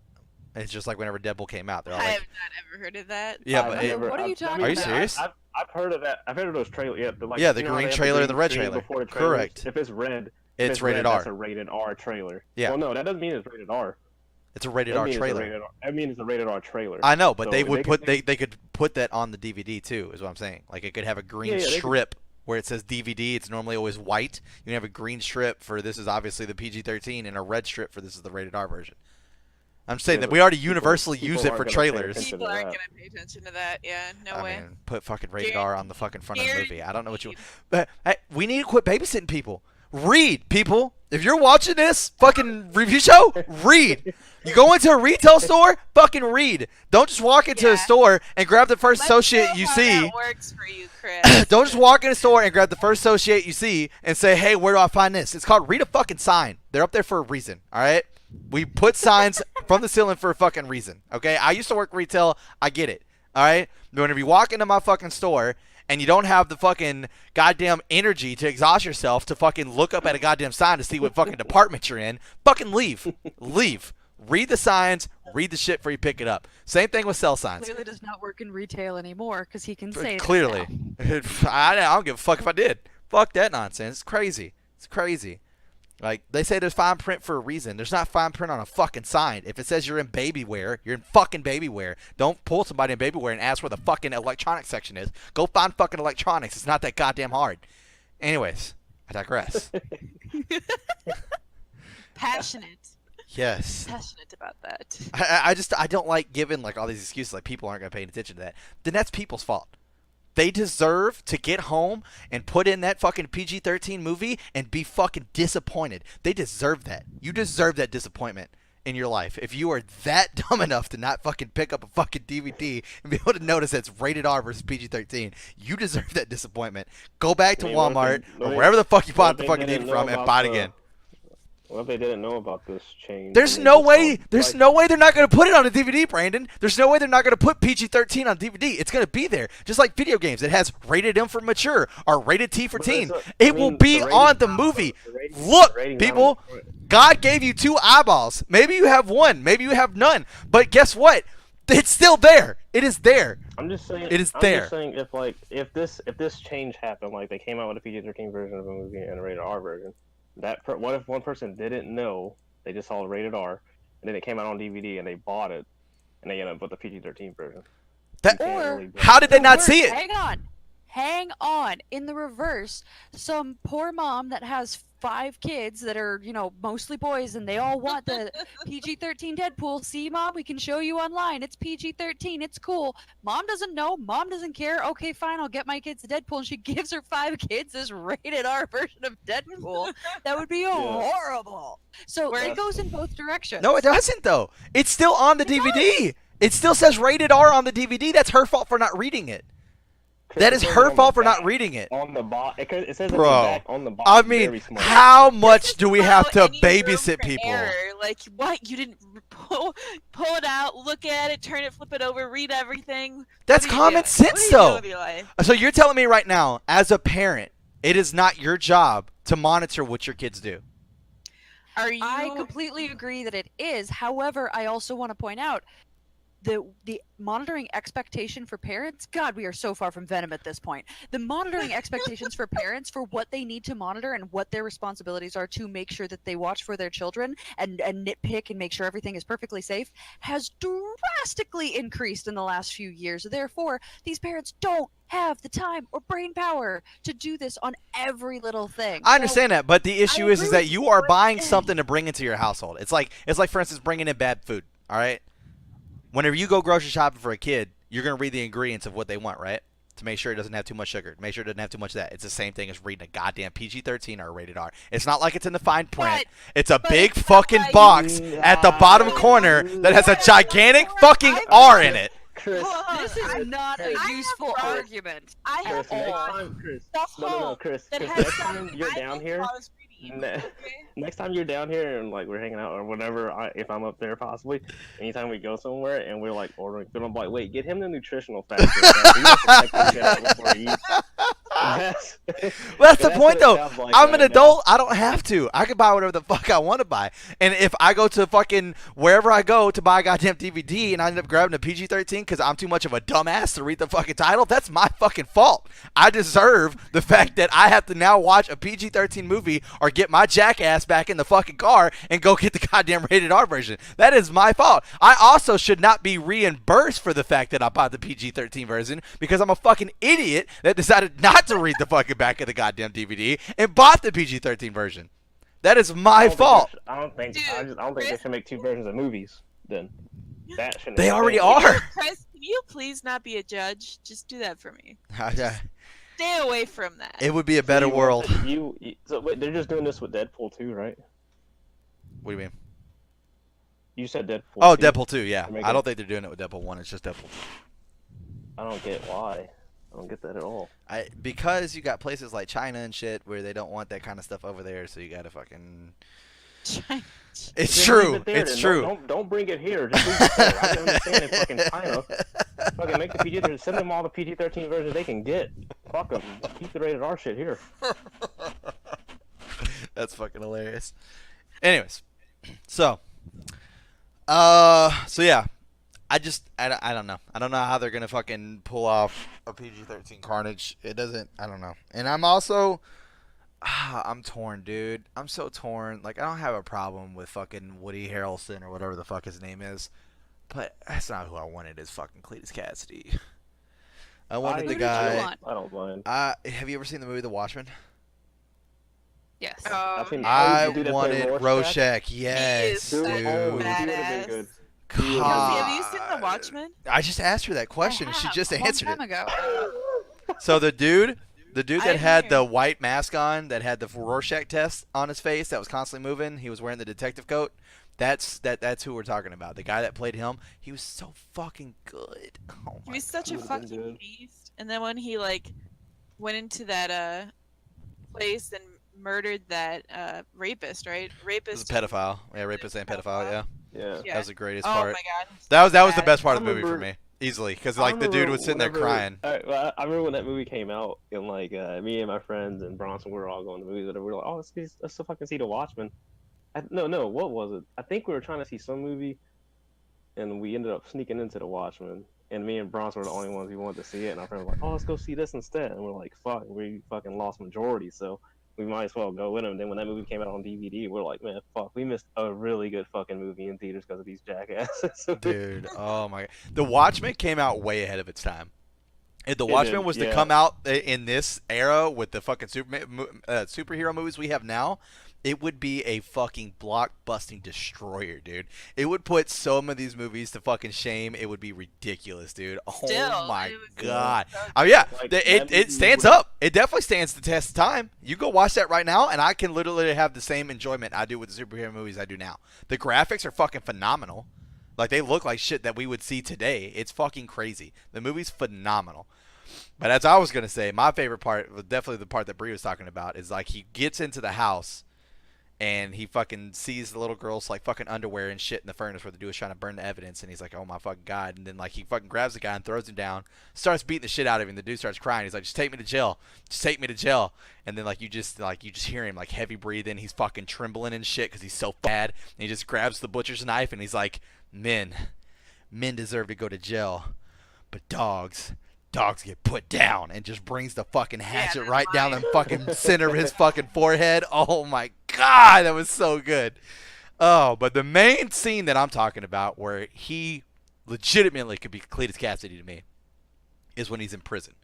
It's just like whenever Deadpool came out, they're all I like, have not ever heard of that. yeah, I've but never- What are you I've- talking Are you about? serious? I've heard of that. I've heard of those trailers. Yeah, Yeah, the you know how green they have trailer and the red screen trailer. before the trailers? Correct. If it's red, it's if rated red, R. That's a rated R trailer. Yeah. Well, no, that doesn't mean it's rated R. It's a rated That R means it's a trailer. rated R. That means it's a rated R trailer. I know, but So they they would could- put they could put that on the DVD too. Is what I'm saying. Like it could have a green Yeah, they could- strip where it says DVD. It's normally always white. You can have a green strip for this is obviously the PG-13 and a red strip for this is the rated R version. I'm saying Yeah, that but we already people- universally people use it aren't for gonna pay trailers. attention. People to aren't that. gonna pay attention to that. Yeah, no I way. mean, put fucking rated R on the fucking front of the movie. I don't know what you. Guaranteed. But hey, we need to quit babysitting people. Read, people. If you're watching this fucking review show, read. You go into a retail store, fucking read. Don't just walk into a Yeah. store and grab the first Let's associate know you how see. That works for you, Chris. Don't just walk in a store and grab the first associate you see and say, hey, where do I find this? It's called read a fucking sign. They're up there for a reason, all right? We put signs from the ceiling for a fucking reason, okay? I used to work retail. I get it, all right? But whenever you walk into my fucking store and you don't have the fucking goddamn energy to exhaust yourself to fucking look up at a goddamn sign to see what fucking department you're in, fucking leave. Leave. Read the signs. Read the shit before you pick it up. Same thing with sell signs. Clearly does not work in retail anymore because he can say that Clearly. now. I don't give a fuck if I did. Fuck that nonsense. It's crazy. It's crazy. Like, they say there's fine print for a reason. There's not fine print on a fucking sign. If it says you're in baby wear, you're in fucking baby wear. Don't pull somebody in baby wear and ask where the fucking electronics section is. Go find fucking electronics. It's not that goddamn hard. Anyways, I digress. Passionate. Yes. Passionate about that. I don't like giving like all these excuses like people aren't going to pay attention to that. Then that's people's fault. They deserve to get home and put in that fucking PG-13 movie and be fucking disappointed. They deserve that. You deserve that disappointment in your life. If you are that dumb enough to not fucking pick up a fucking DVD and be able to notice that's rated R versus PG-13, you deserve that disappointment. Go back to Walmart or wherever the fuck you bought the fucking DVD from and buy it again. What if they didn't know about this change? There's no way they're not going to put it on a DVD, Brandon. There's no way they're not going to put PG-13 on DVD. It's going to be there. Just like video games. It has rated M for mature or rated T for teen. It will be on the movie. Look, people, God gave you 2 eyeballs. Maybe you have 1. Maybe you have none. But guess what? It's still there. It is there. I'm just saying. It is I'm there. just saying if this change happened, like they came out with a PG-13 version of a movie and a rated R version. What if one person didn't know, they just saw the rated R, and then it came out on DVD and they bought it, and they ended up with the PG-13 version? How did they not see it? Hang on. In the reverse, some poor mom that has 5 kids that are, mostly boys, and they all want the PG-13 Deadpool. See, Mom, we can show you online. It's PG-13. It's cool. Mom doesn't know. Mom doesn't care. Okay, fine. I'll get my kids Deadpool. And she gives her 5 kids this rated R version of Deadpool. That would be horrible. So it goes in both directions. No, it doesn't, though. It's still on the DVD. It still says rated R on the DVD. That's her fault for not reading it. That is her fault for not reading it. On the box, it says Bro, back on the box. I mean, how much do we have to babysit people? Like, what? You didn't pull it out, look at it, turn it, flip it over, read everything? That's common sense, though. So you're telling me right now, as a parent, it is not your job to monitor what your kids do? I completely agree that it is. However, I also want to point out the monitoring expectation for parents, God, we are so far from Venom at this point. The monitoring expectations for parents for what they need to monitor and what their responsibilities are to make sure that they watch for their children and nitpick and make sure everything is perfectly safe has drastically increased in the last few years. Therefore, these parents don't have the time or brain power to do this on every little thing. I understand that, but the issue is that you are buying something to bring into your household. It's like, for instance, bringing in bad food, all right? Whenever you go grocery shopping for a kid, you're going to read the ingredients of what they want, right? To make sure it doesn't have too much sugar, to make sure it doesn't have too much of that. It's the same thing as reading a goddamn PG-13 or a rated R. It's not like it's in the fine print. It's a big fucking box at the bottom corner that has a gigantic fucking R in it. Chris, this is not a useful argument. I have Chris, next time you're down here, next time you're down here and like we're hanging out or whatever, if I'm up there possibly, anytime we go somewhere and we're like ordering food, I'm like, wait, get him the nutritional factor. That's the point, though. Like I'm an adult. I don't have to. I can buy whatever the fuck I want to buy. And if I go to fucking wherever I go to buy a goddamn DVD and I end up grabbing a PG-13 because I'm too much of a dumbass to read the fucking title, that's my fucking fault. I deserve the fact that I have to now watch a PG-13 movie or get my jackass back in the fucking car and go get the goddamn rated R version. That is my fault. I also should not be reimbursed for the fact that I bought the PG-13 version because I'm a fucking idiot that decided not to read the fucking back of the goddamn DVD and bought the PG-13 version. That is my fault. I don't think they should make 2 versions of movies then. That shouldn't. They already are. Chris, can you please not be a judge? Just do that for me. Yeah. Stay away from that. It would be a better world. So wait, they're just doing this with Deadpool 2, right? What do you mean? You said Deadpool. Oh, 2. Deadpool 2, yeah. I don't think they're doing it with Deadpool 1. It's just Deadpool 2. I don't get why. I don't get that at all. Because you got places like China and shit where they don't want that kind of stuff over there, so you gotta fucking. It's true. It's true. Don't bring it here. Just leave it there. I can understand in fucking China. Fucking make the PG-13. Send them all the PG-13 versions they can get. Fuck them. Keep the rated R shit here. That's fucking hilarious. Anyways, so yeah. I don't know. I don't know how they're gonna fucking pull off a PG-13 Carnage. It doesn't. I don't know. And I'm also, I'm torn, dude. I'm so torn. Like I don't have a problem with fucking Woody Harrelson or whatever the fuck his name is, but that's not who I wanted as fucking Cletus Cassidy. I wanted the guy. I don't mind. Have you ever seen the movie The Watchmen? Yes. I wanted Rorschach. Yes, dude. God. Have you seen The Watchmen? I just asked her that question. She just answered it. Ago. So the dude that I'm had here. the white mask on, that had the Rorschach test on his face, that was constantly moving. He was wearing the detective coat. That's who we're talking about. The guy that played him, he was so fucking good. Oh He my was such He a would've been fucking good. beast. And then when he like went into that place and murdered that rapist, right? It was a Rapist and pedophile. Yeah, rapist and pedophile. Yeah, Yeah. yeah. that was the greatest Oh part. my god. That was the Bad. best part I of the movie for remember. me, easily, because I like the dude remember was sitting there whenever. crying. I remember when that movie came out, and like me and my friends and Bronson, we were all going to the movies. And we were like, "Oh, let's fucking see The Watchmen." No, what was it? I think we were trying to see some movie, and we ended up sneaking into The Watchmen. And me and Bronson were the only ones who wanted to see it. And our friend was like, "Oh, let's go see this instead." And we're like, "Fuck, we fucking lost majority, so we might as well go with him." And then when that movie came out on DVD, we're like, "Man, fuck, we missed a really good fucking movie in theaters because of these jackasses." Dude, oh my god, The Watchmen came out way ahead of its time. If The It Watchmen did, was to yeah. come out in this era with the fucking superhero movies we have now, it would be a fucking blockbusting destroyer, dude. It would put some of these movies to fucking shame. It would be ridiculous, dude. Oh Still, my it was god. so Oh yeah, Like, it that stands movie up. It definitely stands the test of time. You go watch that right now, and I can literally have the same enjoyment I do with the superhero movies I do now. The graphics are fucking phenomenal. Like, they look like shit that we would see today. It's fucking crazy. The movie's phenomenal. But as I was gonna say, my favorite part, definitely the part that Bree was talking about, is like he gets into the house and he fucking sees the little girl's like fucking underwear and shit in the furnace where the dude was trying to burn the evidence, and he's like, "Oh my fucking god!" And then like he fucking grabs the guy and throws him down, starts beating the shit out of him. The dude starts crying. He's like, "Just take me to jail. Just take me to jail." And then like you just hear him like heavy breathing. He's fucking trembling and shit because he's so bad. And he just grabs the butcher's knife and he's like, "Men deserve to go to jail, but dogs get put down," and just brings the fucking hatchet that's right down mine. the fucking center of his fucking forehead. Oh my god, that was so good. Oh, but the main scene that I'm talking about where he legitimately could be Cletus Cassidy to me is when he's in prison.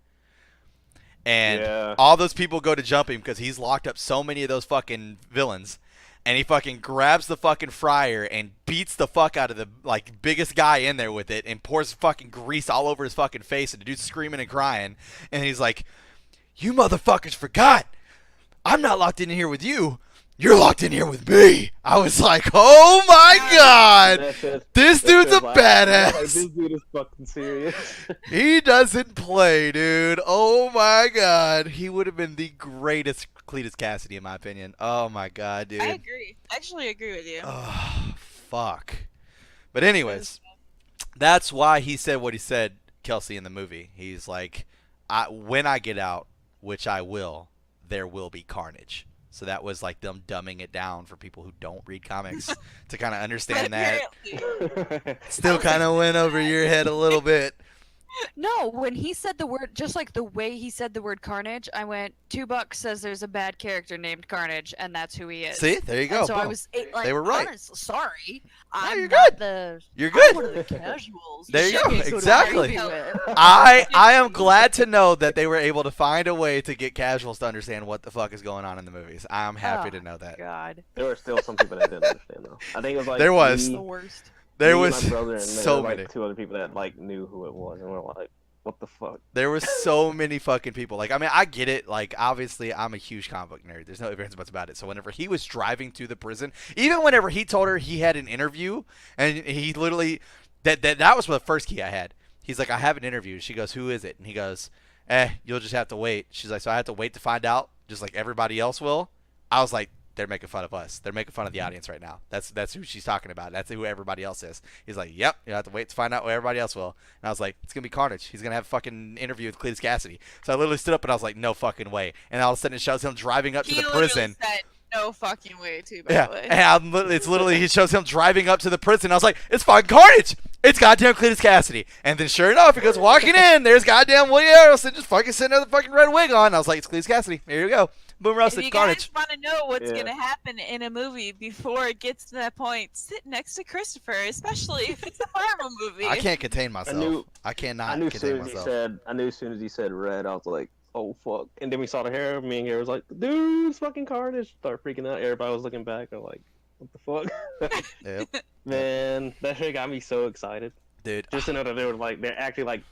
And Yeah. all those people go to jump him because he's locked up so many of those fucking villains. And he fucking grabs the fucking fryer and beats the fuck out of the like biggest guy in there with it and pours fucking grease all over his fucking face, and the dude's screaming and crying. And he's like, "You motherfuckers forgot. I'm not locked in here with you. You're locked in here with me." I was like, "Oh my god. This dude's a Like, badass." this dude is fucking serious. He doesn't play, dude. Oh my god. He would have been the greatest Cletus Cassidy in my opinion. Oh my god, dude. I agree. I actually agree with you. Oh, fuck. But anyways, that's why he said what he said, Kelsey, in the movie. He's like, when I get out, which I will, there will be carnage. So that was like them dumbing it down for people who don't read comics to kind of understand that. Apparently. Still kind of went over your head a little bit. No, when he said the word, just like the way he said the word Carnage, I went, $2 says there's a bad character named Carnage, and that's who he is. See, there you go. And so I Boom. was like, They were right. Sorry, I'm you're not good. the. You're I'm good. one of the casuals. There you should go. be sort of Exactly. agree with. I am glad to know that they were able to find a way to get casuals to understand what the fuck is going on in the movies. I'm happy Oh, to know that. God, There were still some people that didn't understand though. I think it was like There was. me, the worst. There me, was my brother, and so there were, like many. 2 other people that like knew who it was, and we're like, "What the fuck?" There was so many fucking people. Like, I mean, I get it. Like, obviously, I'm a huge comic book nerd. There's no ifs ands buts about it. So whenever he was driving to the prison, even whenever he told her he had an interview, and he literally that was the first key I had. He's like, "I have an interview." She goes, "Who is it?" And he goes, "You'll just have to wait." She's like, "So I have to wait to find out, just like everybody else will?" I was like, they're making fun of us. They're making fun of the audience right now. That's who she's talking about. That's who everybody else is. He's like, "Yep, you have to wait to find out what everybody else will." And I was like, "It's gonna be carnage. He's gonna have a fucking interview with Cletus Cassidy." So I literally stood up and I was like, "No fucking way!" And all of a sudden it shows him driving up to He the literally prison. said, "No fucking way," too. By Yeah, the way. and it's literally he shows him driving up to the prison. I was like, "It's fucking carnage! It's goddamn Cletus Cassidy!" And then sure enough, he goes walking in. There's goddamn Woody Harrelson just fucking sitting there with a fucking red wig on. I was like, "It's Cletus Cassidy. Here you go. Boom If roasted you carnage." guys want to know what's Yeah. gonna happen in a movie before it gets to that point, sit next to Christopher, especially if it's a Marvel movie. I can't contain myself. knew- I cannot I knew as contain soon as he myself. said, I knew as soon as he said red, I was like, "Oh fuck!" And then we saw the hair. Me and Gary was like, "Dude's fucking carnage!" Start freaking out. Everybody was looking back. They're like, "What the fuck?" Yep. Man, that shit got me so excited. Dude, Just to know that they were like, they're actually like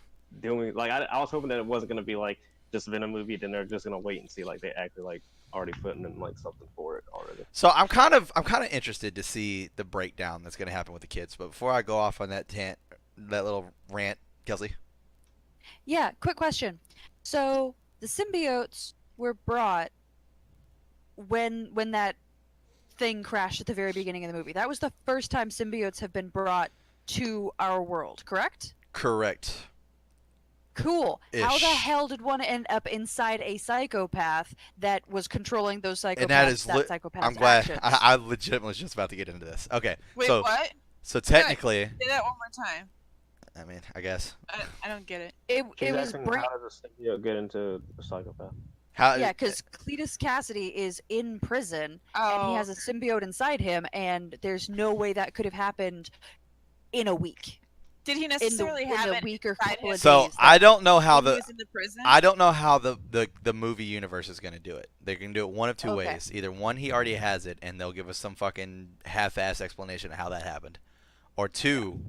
doing like I was hoping that it wasn't gonna be like just Venom movie, then they're just gonna wait and see like they actually like already putting in like something for it already. So I'm kind of interested to see the breakdown that's going to happen with the kids. But before I go off on that that little rant, Kelsey. Yeah, quick question. So the symbiotes were brought when that thing crashed at the very beginning of the movie. That was the first time symbiotes have been brought to our world, correct? Correct. Cool. How the Ish. hell did one end up inside a psychopath that was controlling those psychopaths? And that is psychopath's I'm glad. actions? I legitimately was just about to get into this. Okay. Wait, so what? so technically, Say that one more time. I mean, I guess I don't get it. It Keep was asking, brain. how does a symbiote get into a psychopath? how Yeah, because Cletus Cassidy is in prison and Oh, he has a symbiote inside him, and there's no way that could have happened in a week. did he In necessarily have the it week or inside couple him of so days. I don't know how when he the was in the prison? I don't know how the movie universe is going to do it. They're going to do it one of two Okay. ways. Either one, he already has it, and they'll give us some fucking half-ass explanation of how that happened, or two,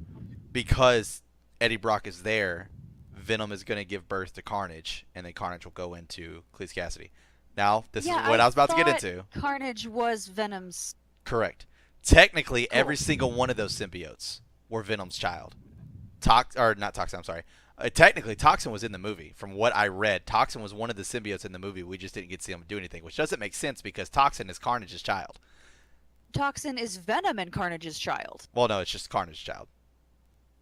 because Eddie Brock is there, Venom is going to give birth to Carnage, and then Carnage will go into Cleese Cassidy. Now, this Yeah, is what I was about to get thought into. Carnage was Venom's. Correct. Technically, Cool. every single one of those symbiotes were Venom's child. Not Toxin. I'm sorry. Technically, Toxin was in the movie. From what I read, Toxin was one of the symbiotes in the movie. We just didn't get to see him do anything, which doesn't make sense because Toxin is Carnage's child. Toxin is Venom and Carnage's child. Well, no, it's just Carnage's child.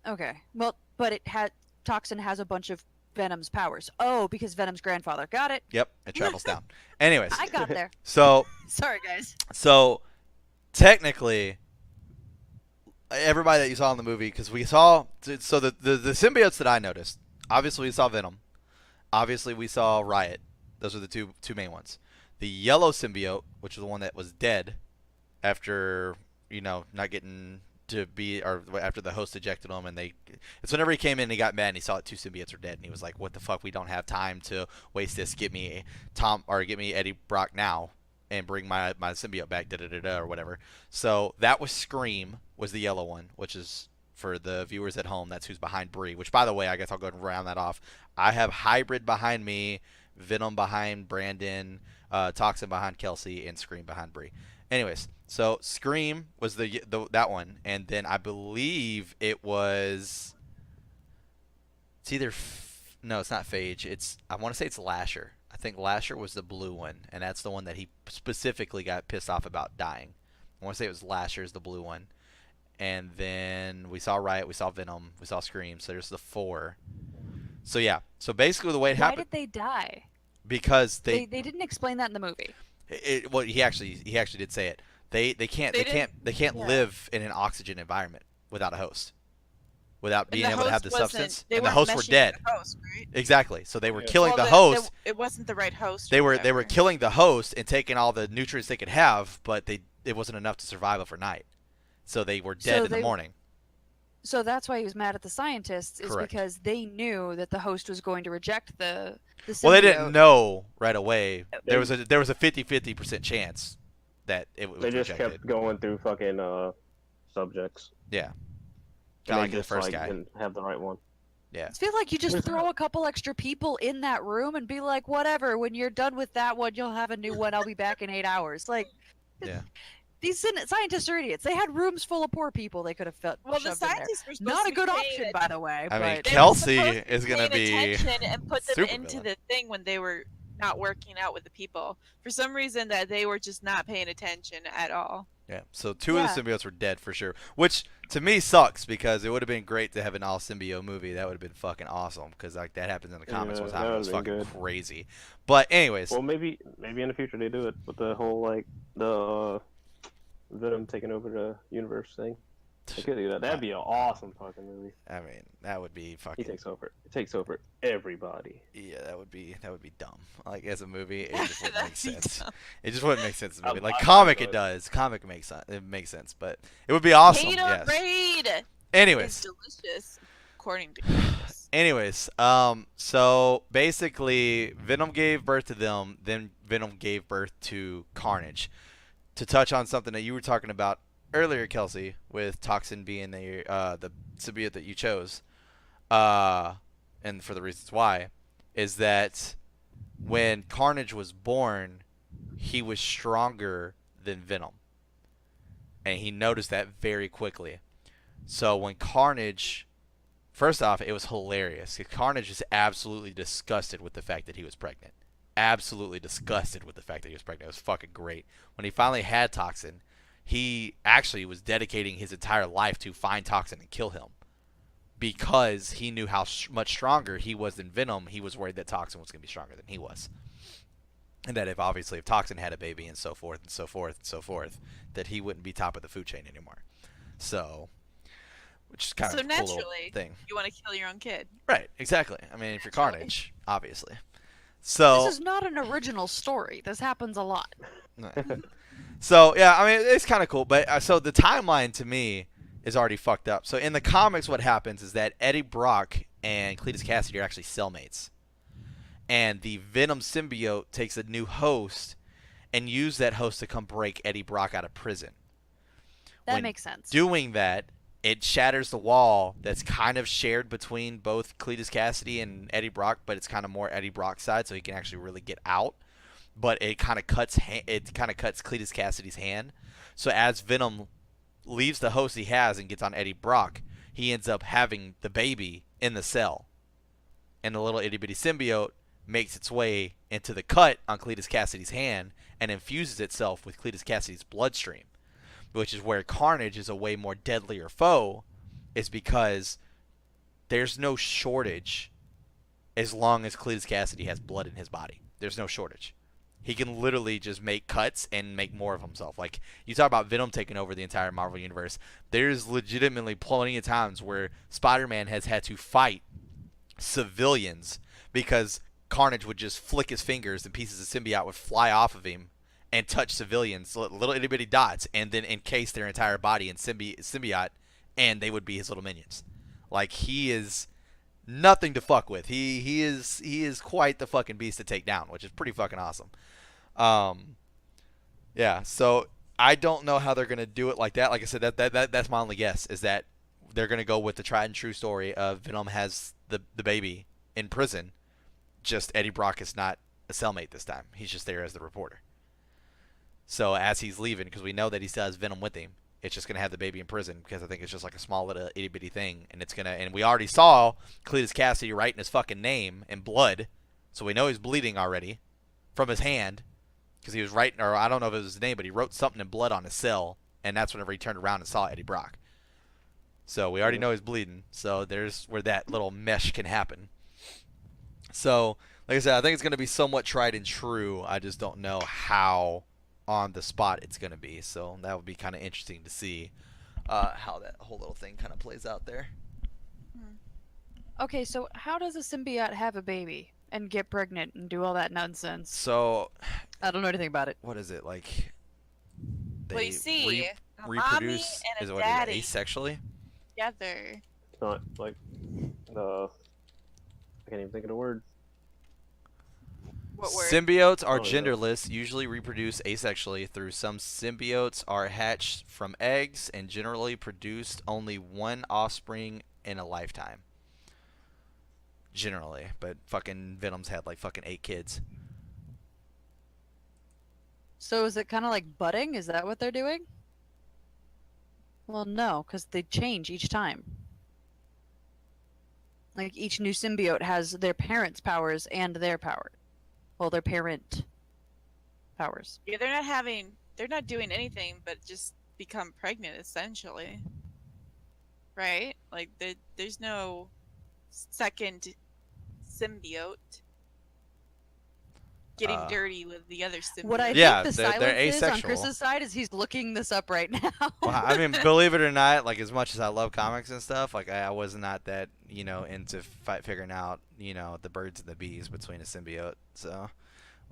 Okay. Well, but Toxin has a bunch of Venom's powers. Oh, because Venom's grandfather. Got it. Yep, it travels down. Anyways, I got there. so Sorry, guys. so technically, everybody that you saw in the movie, because we saw so the symbiotes that I noticed. Obviously, we saw Venom. Obviously, we saw Riot. Those are the two main ones. The yellow symbiote, which was the one that was dead after not getting to be, or after the host ejected him, and it's whenever he came in and he got mad and he saw that two symbiotes were dead and he was like, "What the fuck? We don't have time to waste this. Get me Eddie Brock now and bring my symbiote back." Da da da da or whatever. So that was Scream, was the yellow one, which is for the viewers at home. That's who's behind Bree. Which, by the way, I guess I'll go and round that off. I have Hybrid behind me, Venom behind Brandon, Toxin behind Kelsey, and Scream behind Bree. Anyways, so Scream was that one, and then I believe it was. It's either no, it's not Phage. I want to say it's Lasher. I think Lasher was the blue one, and that's the one that he specifically got pissed off about dying. I want to say it was Lasher's the blue one, and then we saw Riot, we saw Venom, we saw Scream. So there's the four. So yeah, so basically the way it Why happened, did they die? because They didn't explain that in the movie. well, he actually did say it. They can't Yeah. live in an oxygen environment without a host, without And being the able to have host the wasn't- substance. they And the weren't hosts were meshing dead. with the host, right? Exactly. So they were Yeah. killing Well, the host. it wasn't the right host. They or were whatever. killing the host and taking all the nutrients they could have, but it wasn't enough to survive overnight. So they were dead So in the they- morning. So that's why he was mad at the scientists, is Correct. because they knew that the host was going to reject the Well, they symbiote. didn't know right away. They- There was a 50% chance that it was They just rejected. kept going through fucking subjects. Yeah. And Kind of they like the just, first like, guy. didn't have the right one. Yeah. I feel like you just Where's throw a couple extra people in that room and be like, whatever, when you're done with that one, you'll have a new one. I'll be back in 8 hours. Like, Yeah. these scientists are idiots. They had rooms full of poor people they could have felt Well, the shoved in there. scientists were supposed Not to a good be paying option, by the way. I mean, but They were Kelsey supposed to is gonna paying be attention and put them super into villain. the thing when they were not working out with the people. For some reason, that they were just not paying attention at all. Yeah, so two Yeah. of the symbiotes were dead for sure, which to me sucks because it would have been great to have an all symbiote movie. That would have been fucking awesome because like that happens in the comics Yeah, all the that time. It was would've fucking been crazy. But anyways, Well, maybe in the future they do it with the whole like the Venom taking over the universe thing. They could do that. That'd be an awesome fucking movie. I mean that would be He fucking takes over. He takes over everybody. yeah. That would be dumb. Like as a movie, it just wouldn't make That'd be sense. dumb. It just wouldn't make sense as a movie. Like I comic, would. it does. Comic makes sense. It makes sense, but it would be awesome. Yes. Haterade is Anyways, delicious, according to Candace. Anyways, so basically, Venom gave birth to them. Then Venom gave birth to Carnage. To touch on something that you were talking about earlier, Kelsey, with Toxin being the symbiote that you chose, and for the reasons why, is that When Carnage was born, he was stronger than Venom. And he noticed that very quickly. So when Carnage, first off, it was hilarious. Carnage is absolutely disgusted with the fact that he was pregnant. Absolutely disgusted with the fact that he was pregnant. It was fucking great. When he finally had Toxin, he actually was dedicating his entire life to find Toxin and kill him. Because he knew how much stronger he was than Venom, he was worried that Toxin was going to be stronger than he was. And that if Toxin had a baby and so forth and so forth and so forth, that he wouldn't be top of the food chain anymore. So, which is kind So of a cool little naturally, thing. you want to kill your own kid. Right, exactly. I mean, if you're Naturally. Carnage, obviously. So, This is not an original story. This happens a lot. so yeah, I mean, it's kind of cool. But so the timeline to me is already fucked up. So in the comics, what happens is that Eddie Brock and Cletus Cassidy are actually cellmates. And the Venom symbiote takes a new host and use that host to come break Eddie Brock out of prison. That When makes sense. Doing that, it shatters the wall that's kind of shared between both Cletus Cassidy and Eddie Brock, but it's kind of more Eddie Brock's side, so he can actually really get out. But it kind of cuts Cletus Cassidy's hand. So as Venom leaves the host he has and gets on Eddie Brock, he ends up having the baby in the cell, and the little itty bitty symbiote makes its way into the cut on Cletus Cassidy's hand and infuses itself with Cletus Cassidy's bloodstream, which is where Carnage is a way more deadlier foe, is because there's no shortage as long as Cletus Cassidy has blood in his body. There's no shortage. He can literally just make cuts and make more of himself. Like, you talk about Venom taking over the entire Marvel Universe. There's legitimately plenty of times where Spider-Man has had to fight civilians because Carnage would just flick his fingers and pieces of symbiote would fly off of him and touch civilians, little itty bitty dots, and then encase their entire body in symbiote, and they would be his little minions. Like, he is nothing to fuck with. He is quite the fucking beast to take down, which is pretty fucking awesome. Yeah. So I don't know how they're gonna do it like that. Like I said, that's my only guess, is that they're gonna go with the tried and true story of Venom has the baby in prison. Just Eddie Brock is not a cellmate this time. He's just there as the reporter. So as he's leaving, because we know that he still has Venom with him, it's just gonna have the baby in prison, because I think it's just like a small little itty bitty thing, and it's gonna. And we already saw Cletus Cassidy writing his fucking name in blood, so we know he's bleeding already from his hand, because he was writing, or I don't know if it was his name, but he wrote something in blood on his cell, and that's whenever he turned around and saw Eddie Brock. So we already know he's bleeding. So there's where that little mesh can happen. So, like I said, I think it's going to be somewhat tried and true. I just don't know how on the spot it's going to be. So that would be kind of interesting to see how that whole little thing kind of plays out there. Okay, so how does a symbiote have a baby and get pregnant and do all that nonsense? So, I don't know anything about it. what is it like? Well, you see, a mommy reproduce and a what daddy is it, asexually? together. It's not like I can't even think of the word. What word? Symbiotes are Oh, yeah. genderless, usually reproduce asexually. Through some symbiotes are hatched from eggs and generally produced only one offspring in a lifetime. Generally, but fucking Venom's had like fucking 8 kids. So is it kind of like budding? Is that what they're doing? Well, no, because they change each time. Like each new symbiote has their parents' powers and their power. Well, their parent powers. Yeah, they're not doing anything but just become pregnant, essentially. Right? Like, there's no second symbiote getting dirty with the other symbiote. What I Yeah, think the they're silence is on asexual. Chris's side is he's looking this up right now. Well, I mean, believe it or not, like as much as I love comics and stuff, like I was not that into figuring out the birds and the bees between a symbiote, so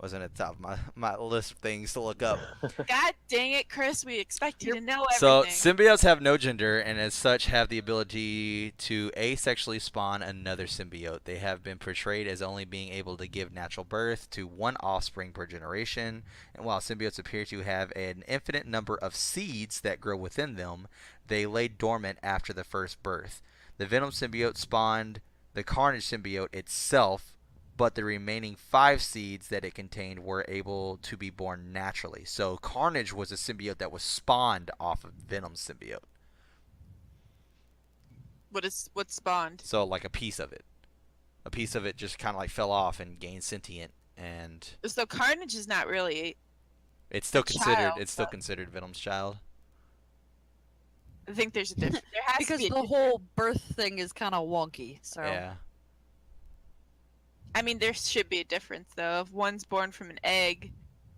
wasn't at the top of my list of things to look up. God dang it, Chris! We expect you to know So everything. symbiotes have no gender, and as such have the ability to asexually spawn another symbiote. They have been portrayed as only being able to give natural birth to one offspring per generation, and while symbiotes appear to have an infinite number of seeds that grow within them, they lay dormant after the first birth. The Venom symbiote spawned the Carnage symbiote itself, but the remaining 5 seeds that it contained were able to be born naturally. So Carnage was a symbiote that was spawned off of Venom's symbiote. What's spawned? So like a piece of it. A piece of it just kind of like fell off and gained sentient, and So Carnage is not really. it's still considered Child, considered Venom's child. I think there's a difference. There has Because to be. the whole birth thing is kind of wonky. So Yeah. I mean, there should be a difference though. If one's born from an egg,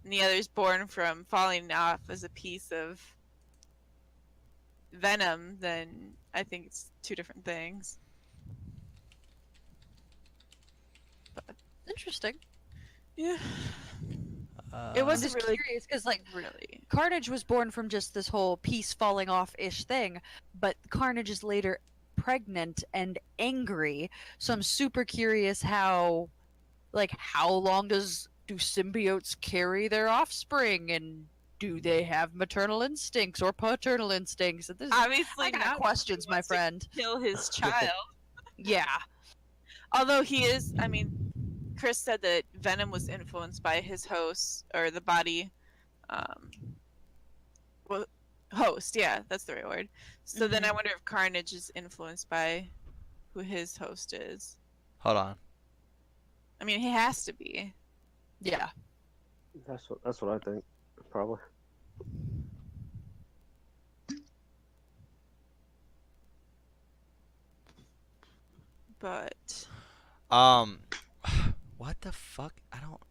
and the other's born from falling off as a piece of Venom, then I think it's 2 different things. interesting. Yeah. It I'm was just really, curious because like really. Carnage was born from just this whole piece falling off ish thing, but Carnage is later pregnant and angry. So I'm super curious how long do symbiotes carry their offspring, and do they have maternal instincts or paternal instincts? And Obviously, I got not questions, my wants to friend. kill his child. Yeah. Although he is, I mean, Chris said that Venom was influenced by his host or the body. Well, host, yeah, that's the right word. So then I wonder if Carnage is influenced by who his host is. Hold on. I mean, he has to be. Yeah. That's what I think, probably. But What the fuck? I don't.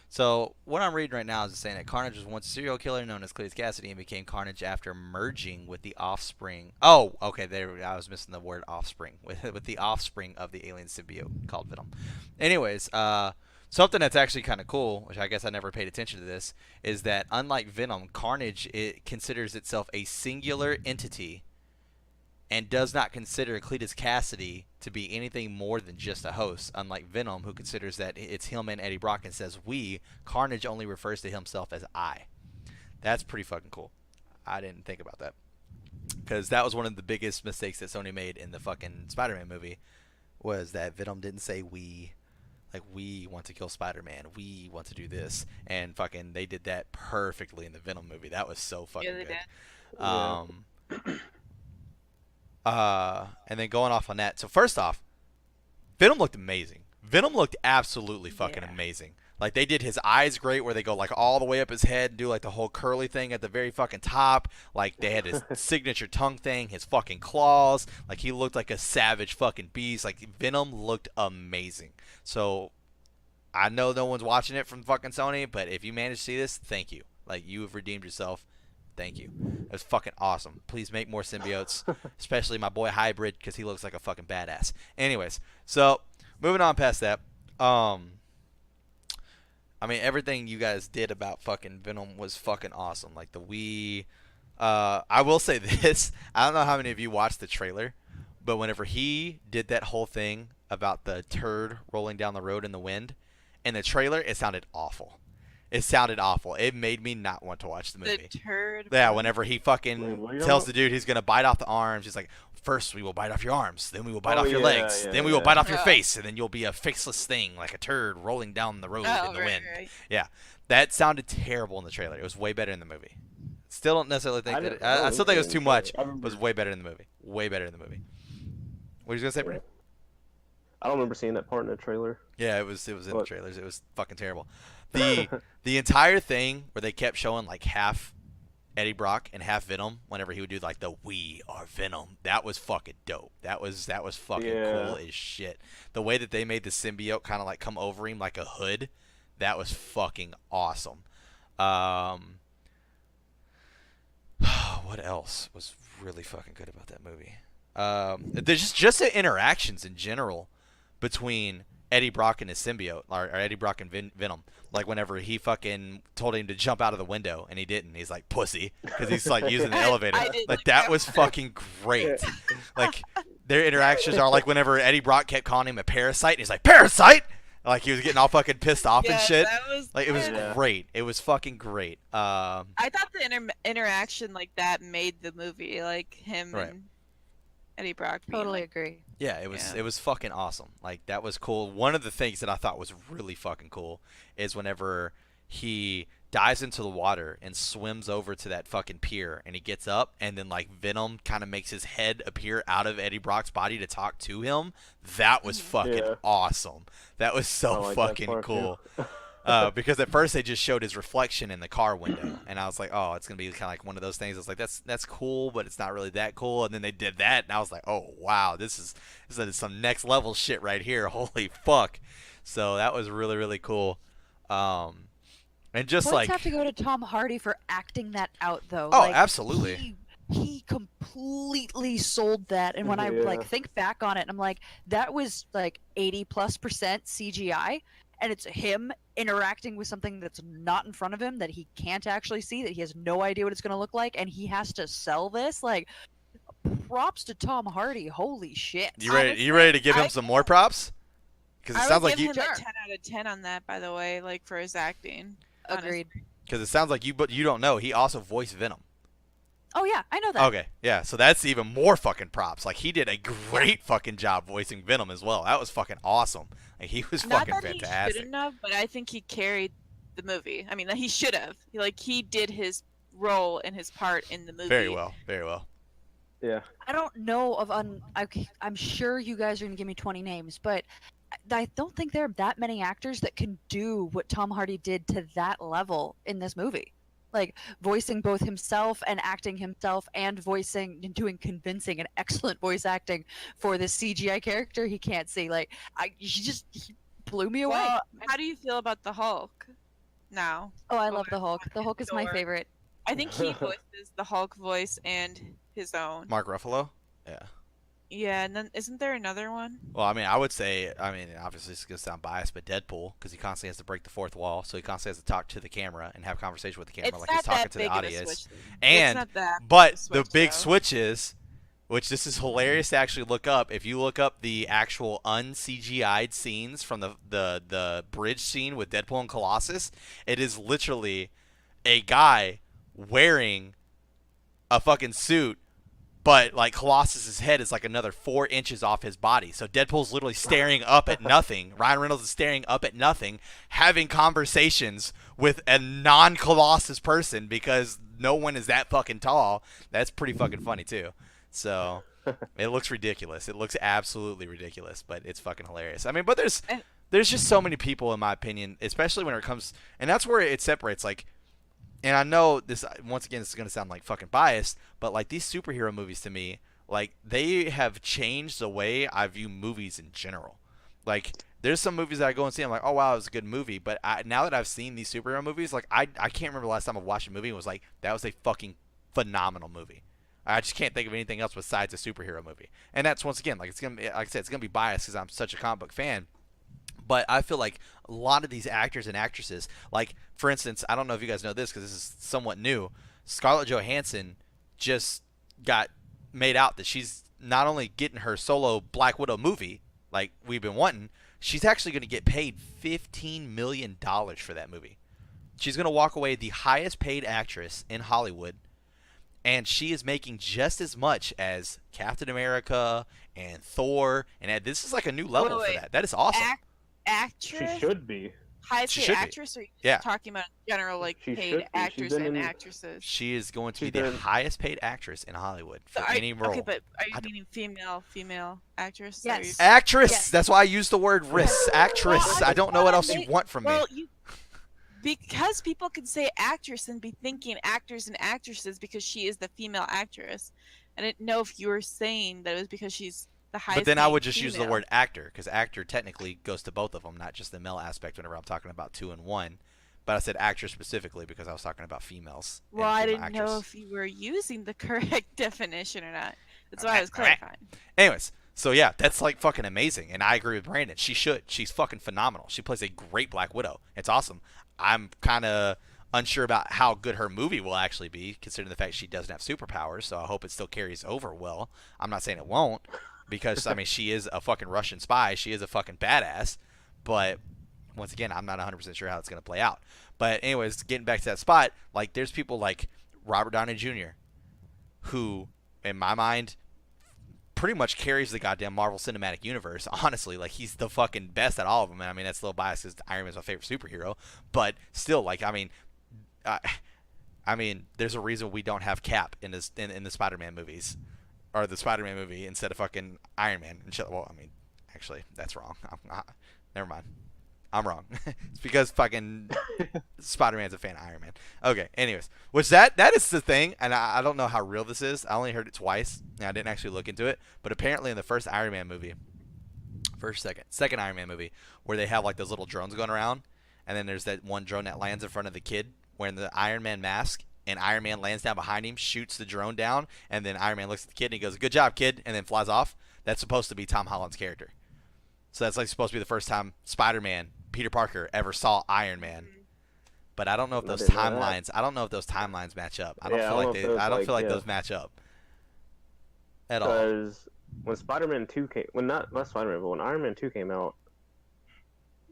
So what I'm reading right now is saying that Carnage was once a serial killer known as Cletus Cassidy and became Carnage after merging with the offspring. Oh, okay, there. I was missing the word offspring with the offspring of the alien symbiote called Venom. Anyways, something that's actually kind of cool, which I guess I never paid attention to this, is that unlike Venom, Carnage considers itself a singular entity and does not consider Cletus Cassidy to be anything more than just a host, unlike Venom, who considers that it's him and Eddie Brock and says we. Carnage only refers to himself as I. That's pretty fucking cool. I didn't think about that, because that was one of the biggest mistakes that Sony made in the fucking Spider-Man movie, was that Venom didn't say we. Like, we want to kill Spider-Man, we want to do this, and fucking they did that perfectly in the Venom movie. That was so fucking yeah, they good. did. And then going off on that. So first off, Venom looked amazing. Venom looked absolutely fucking amazing. Like, they did his eyes great, where they go like all the way up his head and do like the whole curly thing at the very fucking top. Like, they had his signature tongue thing, his fucking claws. Like, he looked like a savage fucking beast. Like, Venom looked amazing. So I know no one's watching it from fucking Sony, but if you manage to see this, thank you. Like, you have redeemed yourself. Thank you. It was fucking awesome. Please make more symbiotes, especially my boy Hybrid, because he looks like a fucking badass. Anyways, so moving on past that. I mean, everything you guys did about fucking Venom was fucking awesome. Like the Wii. I will say this. I don't know how many of you watched the trailer, but whenever he did that whole thing about the turd rolling down the road in the wind, in the trailer, it sounded awful. It sounded awful. It made me not want to watch the movie. The turd. Yeah, whenever he fucking Wait, tells the dude he's going to bite off the arms, he's like, first we will bite off your arms, then we will bite off your legs, then we will bite off your face, and then you'll be a faceless thing, like a turd rolling down the road in the wind. Right. Yeah, that sounded terrible in the trailer. It was way better in the movie. Still don't necessarily think that. I still think it was too much, but it was way better in the movie. Way better in the movie. What are you going to say, Brandon? I don't remember seeing that part in the trailer. Yeah, it was in the trailers. It was fucking terrible. The entire thing where they kept showing like half Eddie Brock and half Venom whenever he would do like the "We are Venom," that was fucking dope. That was fucking cool as shit. The way that they made the symbiote kind of like come over him like a hood, that was fucking awesome. What else was really fucking good about that movie? There's just the interactions in general between Eddie Brock and his symbiote, or Eddie Brock and Venom. Like whenever he fucking told him to jump out of the window and he didn't, he's like pussy because he's like using the elevator. Like that was fucking great. Like their interactions are like whenever Eddie Brock kept calling him a parasite, and he's like parasite. Like he was getting all fucking pissed off and shit. Like it was great. It was fucking great. I thought the interaction like that made the movie, like him Right. and Eddie Brock being Totally like, agree. Yeah, it was Yeah. it was fucking awesome. Like that was cool. One of the things that I thought was really fucking cool is whenever he dives into the water and swims over to that fucking pier and he gets up and then like Venom kind of makes his head appear out of Eddie Brock's body to talk to him. That was fucking Yeah. awesome. That was I so like that fucking part, too. cool. Because at first they just showed his reflection in the car window, and I was like, "Oh, it's gonna be kind of like one of those things." I was like, "That's cool, but it's not really that cool." And then they did that, and I was like, "Oh wow, this is some next level shit right here. Holy fuck!" So that was really really cool. And just Points like, have to go to Tom Hardy for acting that out, though. oh, Like, absolutely. he completely sold that, and when I Yeah. like think back on it, I'm like, that was like 80+% CGI, and it's him interacting with something that's not in front of him that he can't actually see, that he has no idea what it's going to look like, and he has to sell this. Like, props to Tom Hardy. Holy shit. You ready to give him I- some more props? Because it I sounds would like give you. him Sure. a 10 out of 10 on that, by the way, like for his acting. honestly. Agreed. Because it sounds like you, but you don't know. He also voiced Venom. Oh yeah, I know that. Okay, yeah, so that's even more fucking props. Like he did a great fucking job voicing Venom as well. That was fucking awesome. Like he was Not fucking that he fantastic. shouldn't have, but I think he carried the movie. I mean, he should have. He did his role and his part in the movie. Very well, very well. Yeah. I don't know of I'm sure you guys are gonna give me 20 names, but I don't think there are that many actors that can do what Tom Hardy did to that level in this movie. Like voicing both himself and acting himself, and voicing and doing convincing and excellent voice acting for this CGI character he can't see. Like he blew me away. Well, how do you feel about the Hulk now? Oh, I love the Hulk. The Hulk is my Thor. favorite. I think he voices the Hulk voice and his own. Mark Ruffalo. Yeah. Yeah, and then isn't there another one? Well, I mean, I would say, obviously it's gonna sound biased, but Deadpool, because he constantly has to break the fourth wall, so he constantly has to talk to the camera and have conversation with the camera, It's like not he's talking that to the big of a audience. switch. And It's not that but big of a the switch, big though. switch is, which this is hilarious to actually look up. If you look up the actual un-CGI'd scenes from the bridge scene with Deadpool and Colossus, it is literally a guy wearing a fucking suit, but like Colossus's head is like another 4 inches off his body. So Deadpool's literally staring up at nothing. Ryan Reynolds is staring up at nothing, having conversations with a non-Colossus person because no one is that fucking tall. That's pretty fucking funny too. So it looks ridiculous. It looks absolutely ridiculous, but it's fucking hilarious. I mean, but there's just so many people, in my opinion, especially when it comes, and that's where it separates. Like, and I know this, once again, this is going to sound like fucking biased, but like these superhero movies to me, like they have changed the way I view movies in general. Like there's some movies that I go and see, I'm like, oh wow, it was a good movie, but now that I've seen these superhero movies, like I can't remember the last time I watched a movie and was like, that was a fucking phenomenal movie. I just can't think of anything else besides a superhero movie. And that's, once again, like, it's gonna be, like I said, it's gonna be biased because I'm such a comic book fan. But I feel like a lot of these actors and actresses, like for instance, I don't know if you guys know this because this is somewhat new. Scarlett Johansson just got made out that she's not only getting her solo Black Widow movie like we've been wanting, she's actually going to get paid $15 million for that movie. She's going to walk away the highest paid actress in Hollywood, and she is making just as much as Captain America and Thor, and this is like a new level Wait, for that. That is awesome. Actress? She should be. Highest She paid should be. actress, or are you Yeah. just talking about general like She should paid be. She's actors been and in- actresses? She is going to be She's the been- highest paid actress in Hollywood for So any role. Okay, but are you I don't- meaning female actress? Or Yes. Actress. Yes. That's why I use the word risk. Actress. Well, I don't know what else they- you want from me. Well, because people can say actress and be thinking actors and actresses because she is the female actress. I didn't know if you were saying that it was because she's the highest. But then I paid would just use the female. word actor, because actor technically goes to both of them, not just the male aspect whenever I'm talking about 2 and 1. But I said actress specifically because I was talking about females. and Well, I female didn't know actress. if you were using the correct definition or not. That's why Okay, I was alright. clarifying. Anyways, so yeah, that's like fucking amazing, and I agree with Brandon. She should. She's fucking phenomenal. She plays a great Black Widow. It's awesome. I'm kind of unsure about how good her movie will actually be, considering the fact she doesn't have superpowers. So I hope it still carries over well. I'm not saying it won't, because I mean she is a fucking Russian spy. She is a fucking badass. But once again, I'm not 100% sure how it's gonna play out. But anyways, getting back to that spot, like there's people like Robert Downey Jr., who, in my mind, pretty much carries the goddamn Marvel Cinematic Universe. Honestly, like he's the fucking best at all of them. And I mean, that's a little biased because Iron Man's my favorite superhero, but still, like, uh, I mean, there's a reason we don't have Cap in this in the Spider-Man movies, or the Spider-Man movie instead of fucking Iron Man and shit. Well, I mean, actually, that's wrong. Never mind. I'm wrong. It's because fucking Spider-Man's a fan of Iron Man. Okay, anyways. Which that is the thing, and I don't know how real this is. I only heard it twice, and I didn't actually look into it. But apparently in the first Iron Man movie, second Iron Man movie, where they have like those little drones going around, and then there's that one drone that lands in front of the kid wearing the Iron Man mask, and Iron Man lands down behind him, shoots the drone down, and then Iron Man looks at the kid and he goes, "Good job, kid," and then flies off. That's supposed to be Tom Holland's character. So that's like supposed to be the first time Spider-Man, Peter Parker, ever saw Iron Man. But I don't know if those timelines match up. I don't feel like those match up at all. Because when Spider-Man 2 came, not Spider-Man, but when Iron Man 2 came out,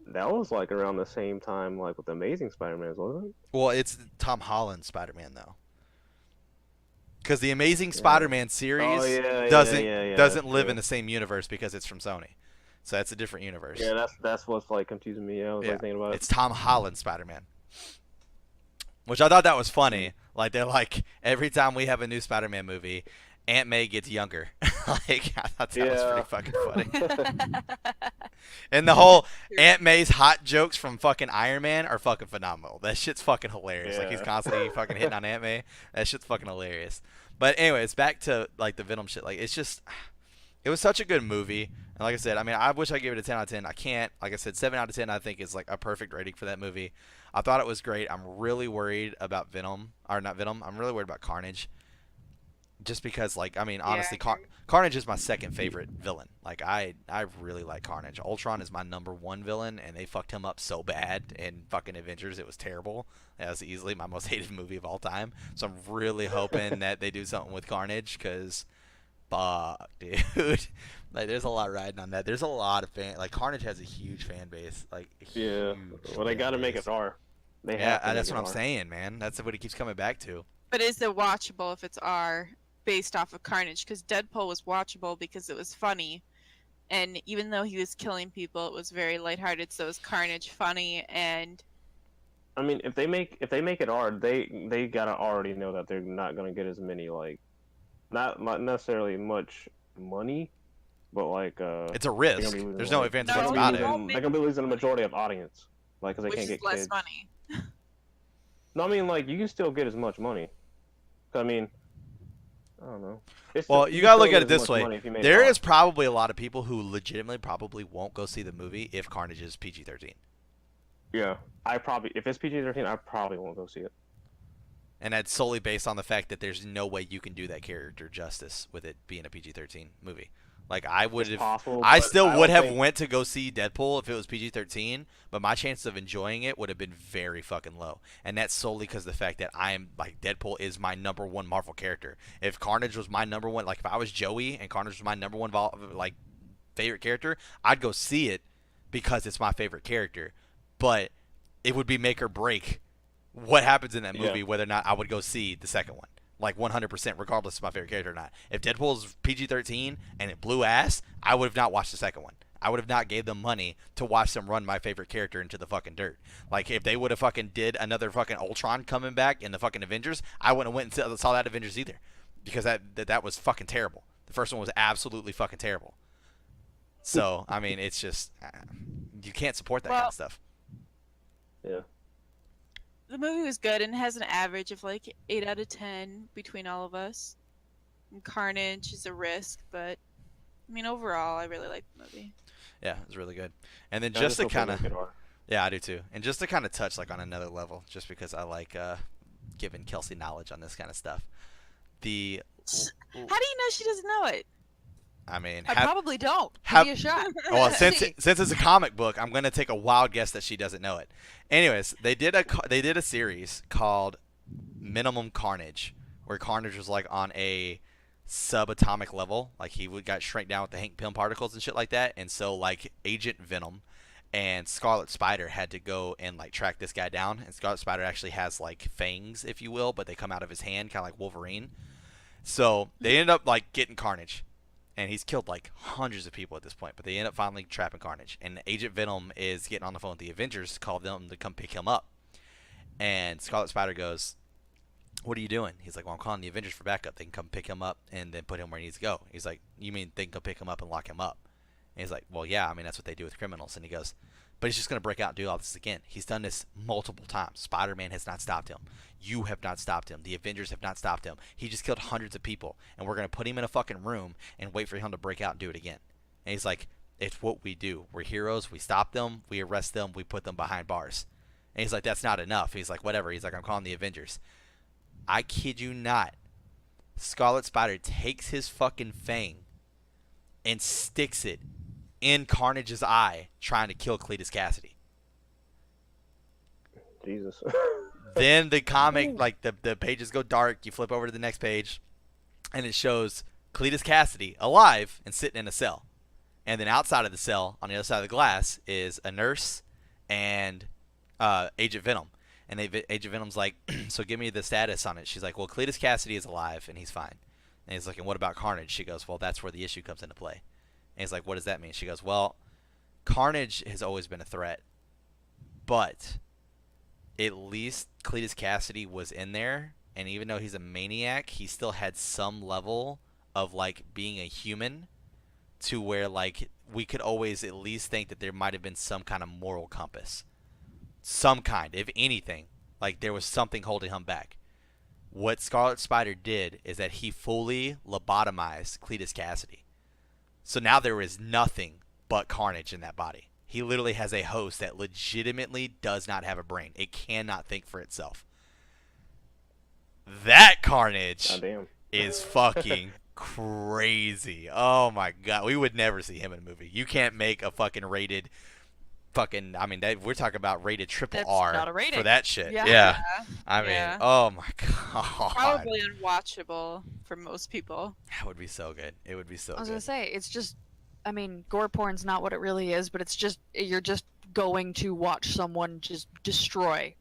that was like around the same time, like with Amazing Spider-Man, wasn't it? Well, it's Tom Holland Spider-Man though, because the Amazing Spider-Man series doesn't live in the same universe because it's from Sony, so that's a different universe. Yeah, that's what's like confusing me. I was like thinking about it. It's Tom Holland Spider-Man, which I thought that was funny. Like they're like every time we have a new Spider-Man movie, Aunt May gets younger. Like I thought that was pretty fucking funny. And the whole Aunt May's hot jokes from fucking Iron Man are fucking phenomenal. That shit's fucking hilarious. Like he's constantly fucking hitting on Aunt May. That shit's fucking hilarious. But anyways, back to like the Venom shit. Like it was such a good movie. And like I said, I mean, I wish I gave it a 10 out of 10. I can't. Like I said, 7 out of 10 I think is like a perfect rating for that movie. I thought it was great. I'm really worried about Venom. Or not Venom. I'm really worried about Carnage. Just because, like, I mean, honestly, Carnage is my second favorite villain. Like, I really like Carnage. Ultron is my number one villain, and they fucked him up so bad in fucking Avengers. It was terrible. That was easily my most hated movie of all time. So I'm really hoping that they do something with Carnage, because, fuck, dude. Like, there's a lot riding on that. There's a lot of like, Carnage has a huge fan base. Like, well, they got to make it R. That's what I'm saying, man. That's what it keeps coming back to. But is it watchable if it's R? Based off of Carnage, because Deadpool was watchable because it was funny, and even though he was killing people, it was very lighthearted. So is Carnage funny? And I mean, if they make it R, they gotta already know that they're not gonna get as many, like, not necessarily much money, but like it's a risk. There's no advantage about it. They're gonna be losing the majority of audience, like, because they can't get less kids. money. No, I mean, like, you can still get as much money. I mean, I don't know. Well, you gotta look at it this way. There is probably a lot of people who legitimately probably won't go see the movie if Carnage is PG-13. Yeah, if it's PG-13, I probably won't go see it. And that's solely based on the fact that there's no way you can do that character justice with it being a PG-13 movie. Like, I would have, I still would have went to go see Deadpool if it was PG-13, but my chances of enjoying it would have been very fucking low. And that's solely because of the fact that Deadpool is my number one Marvel character. If Carnage was my number one, like if I was Joey and Carnage was my number one favorite character, I'd go see it because it's my favorite character. But it would be make or break what happens in that movie, whether or not I would go see the second one. Like 100%, regardless of my favorite character or not. If Deadpool's PG-13 and it blew ass, I would have not watched the second one. I would have not gave them money to watch them run my favorite character into the fucking dirt. Like, if they would have fucking did another fucking Ultron coming back in the fucking Avengers, I wouldn't have went and saw that Avengers either. Because that was fucking terrible. The first one was absolutely fucking terrible. So, I mean, it's just, you can't support that kind of stuff. Yeah. The movie was good and has an average of like 8 out of 10 between all of us. And Carnage is a risk, but I mean, overall, I really like the movie. Yeah, it was really good. And then just to kind of, I do too. And just to kind of touch like on another level, just because I like giving Kelsey knowledge on this kind of stuff. How do you know she doesn't know it? I mean, I probably don't. Give me a shot. Well, since it's a comic book, I'm gonna take a wild guess that she doesn't know it. Anyways, they did a series called Minimum Carnage, where Carnage was like on a subatomic level, like he got shrank down with the Hank Pym particles and shit like that, and so like Agent Venom and Scarlet Spider had to go and like track this guy down. And Scarlet Spider actually has like fangs, if you will, but they come out of his hand, kind of like Wolverine. So they ended up like getting Carnage. and he's killed like hundreds of people at this point. But they end up finally trapping Carnage, and Agent Venom is getting on the phone with the Avengers to call them to come pick him up. And Scarlet Spider goes, "What are you doing?" He's like, "Well, I'm calling the Avengers for backup. They can come pick him up and then put him where he needs to go." He's like, "You mean they can come pick him up and lock him up?" And he's like, "Well, yeah. I mean, that's what they do with criminals." And he goes, "But he's just going to break out and do all this again. He's done this multiple times. Spider-Man has not stopped him. You have not stopped him. The Avengers have not stopped him. He just killed hundreds of people, and we're going to put him in a fucking room and wait for him to break out and do it again." And he's like, "It's what we do. We're heroes. We stop them. We arrest them. We put them behind bars." And he's like, "That's not enough." He's like, "Whatever." He's like, "I'm calling the Avengers." I kid you not. Scarlet Spider takes his fucking fang and sticks it in Carnage's eye, trying to kill Cletus Cassidy. Jesus. Then the comic, like the pages go dark. You flip over to the next page, and it shows Cletus Cassidy alive and sitting in a cell. And then outside of the cell, on the other side of the glass, is a nurse and Agent Venom. And Agent Venom's like, "So give me the status on it." She's like, "Well, Cletus Cassidy is alive and he's fine." And he's like, "And what about Carnage?" She goes, "Well, that's where the issue comes into play." And he's like, "What does that mean?" She goes, "Well, Carnage has always been a threat, but at least Cletus Cassidy was in there, and even though he's a maniac, he still had some level of like being a human, to where like we could always at least think that there might have been some kind of moral compass, some kind, if anything, like there was something holding him back." What Scarlet Spider did is that he fully lobotomized Cletus Cassidy. So now there is nothing but carnage in that body. He literally has a host that legitimately does not have a brain. It cannot think for itself. That Carnage Goddamn. is fucking crazy. Oh my god. We would never see him in a movie. You can't make a fucking rated fucking, I mean, we're talking about rated triple That's R not a rating. for that shit. Yeah. Yeah. I mean, Yeah. oh my god. Probably unwatchable for most people. That would be so good. It would be so I was good. gonna say, it's just, I mean, gore porn's not what it really is, but it's just, you're just going to watch someone just destroy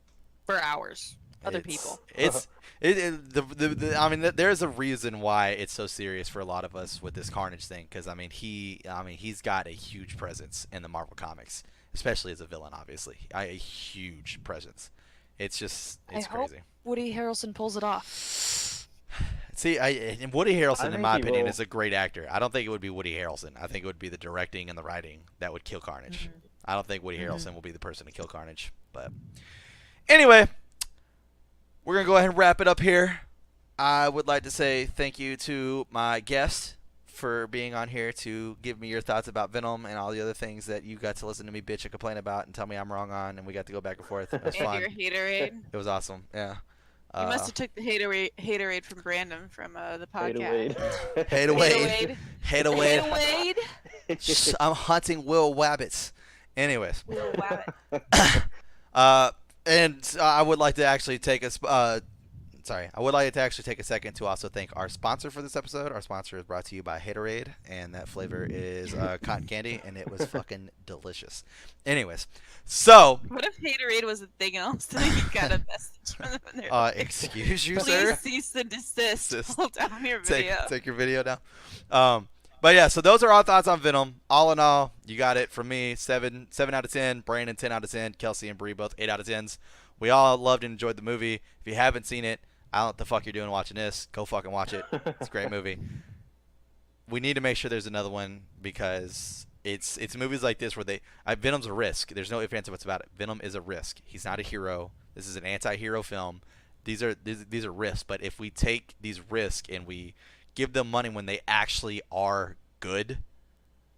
for hours other people. I mean, there's a reason why it's so serious for a lot of us with this Carnage thing, because I mean, he's got a huge presence in the Marvel comics, especially as a villain. Obviously, a huge presence. It's just, it's I hope crazy. Woody Harrelson pulls it off. See, and Woody Harrelson, in think my he opinion, will. is a great actor. I don't think it would be Woody Harrelson. I think it would be the directing and the writing that would kill Carnage. I don't think Woody Harrelson will be the person to kill Carnage. But anyway, we're going to go ahead and wrap it up here. I would like to say thank you to my guest for being on here to give me your thoughts about Venom and all the other things that you got to listen to me bitch and complain about and tell me I'm wrong on, and we got to go back and forth. It was And fun. your haterade. It was awesome. Yeah. You must have took the haterade from Brandon from the podcast. Hate away. Haterade. Hate away. Haterade. Shh, I'm hunting Will Wabbits. Anyways. Ooh, wow. And I would like to actually take I would like to actually take a second to also thank our sponsor for this episode. Our sponsor is brought to you by Haterade, and that flavor is cotton candy, and it was fucking delicious. Anyways, so What if haterade was a thing else? You got a message from them in there. excuse you, Please sir. cease and desist. Desist. Hold down your video. Take your video down. But yeah, so those are our thoughts on Venom. All in all, you got it from me. 7 out of 10. Brandon 10 out of 10. Kelsey and Bree both 8 out of 10s. We all loved and enjoyed the movie. If you haven't seen it, I don't know what the fuck you're doing watching this. Go fucking watch it. It's a great movie. We need to make sure there's another one, because it's movies like this where Venom's a risk. There's no ifs, ands, or buts about it. Venom is a risk. He's not a hero. This is an anti-hero film. These are risks. But if we take these risks and we give them money when they actually are good,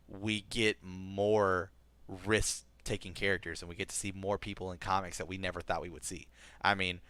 we get more risk-taking characters, and we get to see more people in comics that we never thought we would see. I mean,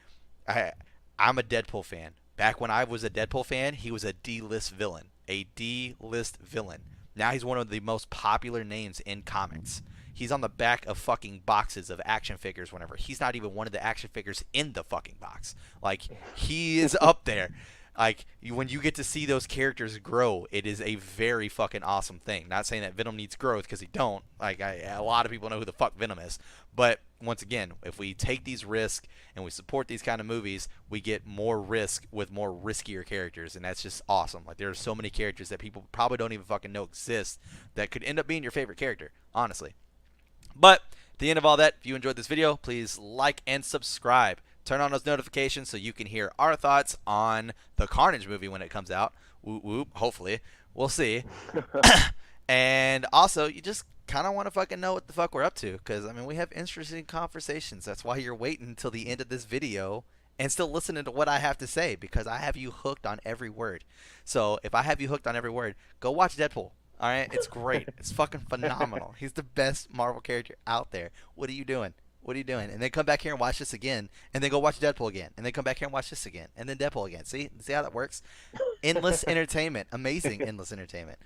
I'm a Deadpool fan. Back when I was a Deadpool fan, he was a D-list villain. A D-list villain. Now he's one of the most popular names in comics. He's on the back of fucking boxes of action figures whenever. He's not even one of the action figures in the fucking box. Like, he is up there. Like, when you get to see those characters grow, it is a very fucking awesome thing. Not saying that Venom needs growth, because he don't. Like, a lot of people know who the fuck Venom is. But once again, if we take these risks and we support these kind of movies, we get more risk with more riskier characters, and that's just awesome. Like, there are so many characters that people probably don't even fucking know exist that could end up being your favorite character, honestly. But at the end of all that, if you enjoyed this video, please like and subscribe. Turn on those notifications so you can hear our thoughts on the Carnage movie when it comes out. Whoop whoop, hopefully. We'll see. And also, you just kind of want to fucking know what the fuck we're up to, because I mean, we have interesting conversations. That's why you're waiting until the end of this video and still listening to what I have to say, because I have you hooked on every word. So if I have you hooked on every word, go watch Deadpool. All right, it's great. It's fucking phenomenal. He's the best Marvel character out there. What are you doing? What are you doing? And then come back here and watch this again, and then go watch Deadpool again, and then come back here and watch this again, and then Deadpool again. See how that works? Endless entertainment, amazing endless entertainment.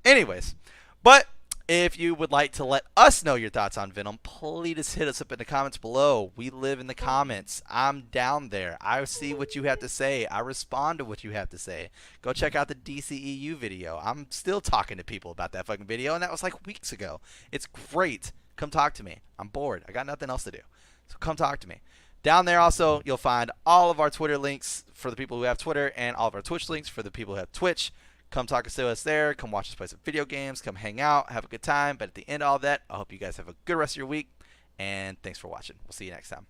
Anyways, but if you would like to let us know your thoughts on Venom, please hit us up in the comments below. We live in the comments. I'm down there. I see what you have to say. I respond to what you have to say. Go check out the DCEU video. I'm still talking to people about that fucking video, and that was like weeks ago. It's great. Come talk to me. I'm bored. I got nothing else to do. So come talk to me. Down there also, you'll find all of our Twitter links for the people who have Twitter, and all of our Twitch links for the people who have Twitch. Come talk to us there. Come watch us play some video games. Come hang out. Have a good time. But at the end of all that, I hope you guys have a good rest of your week. And thanks for watching. We'll see you next time.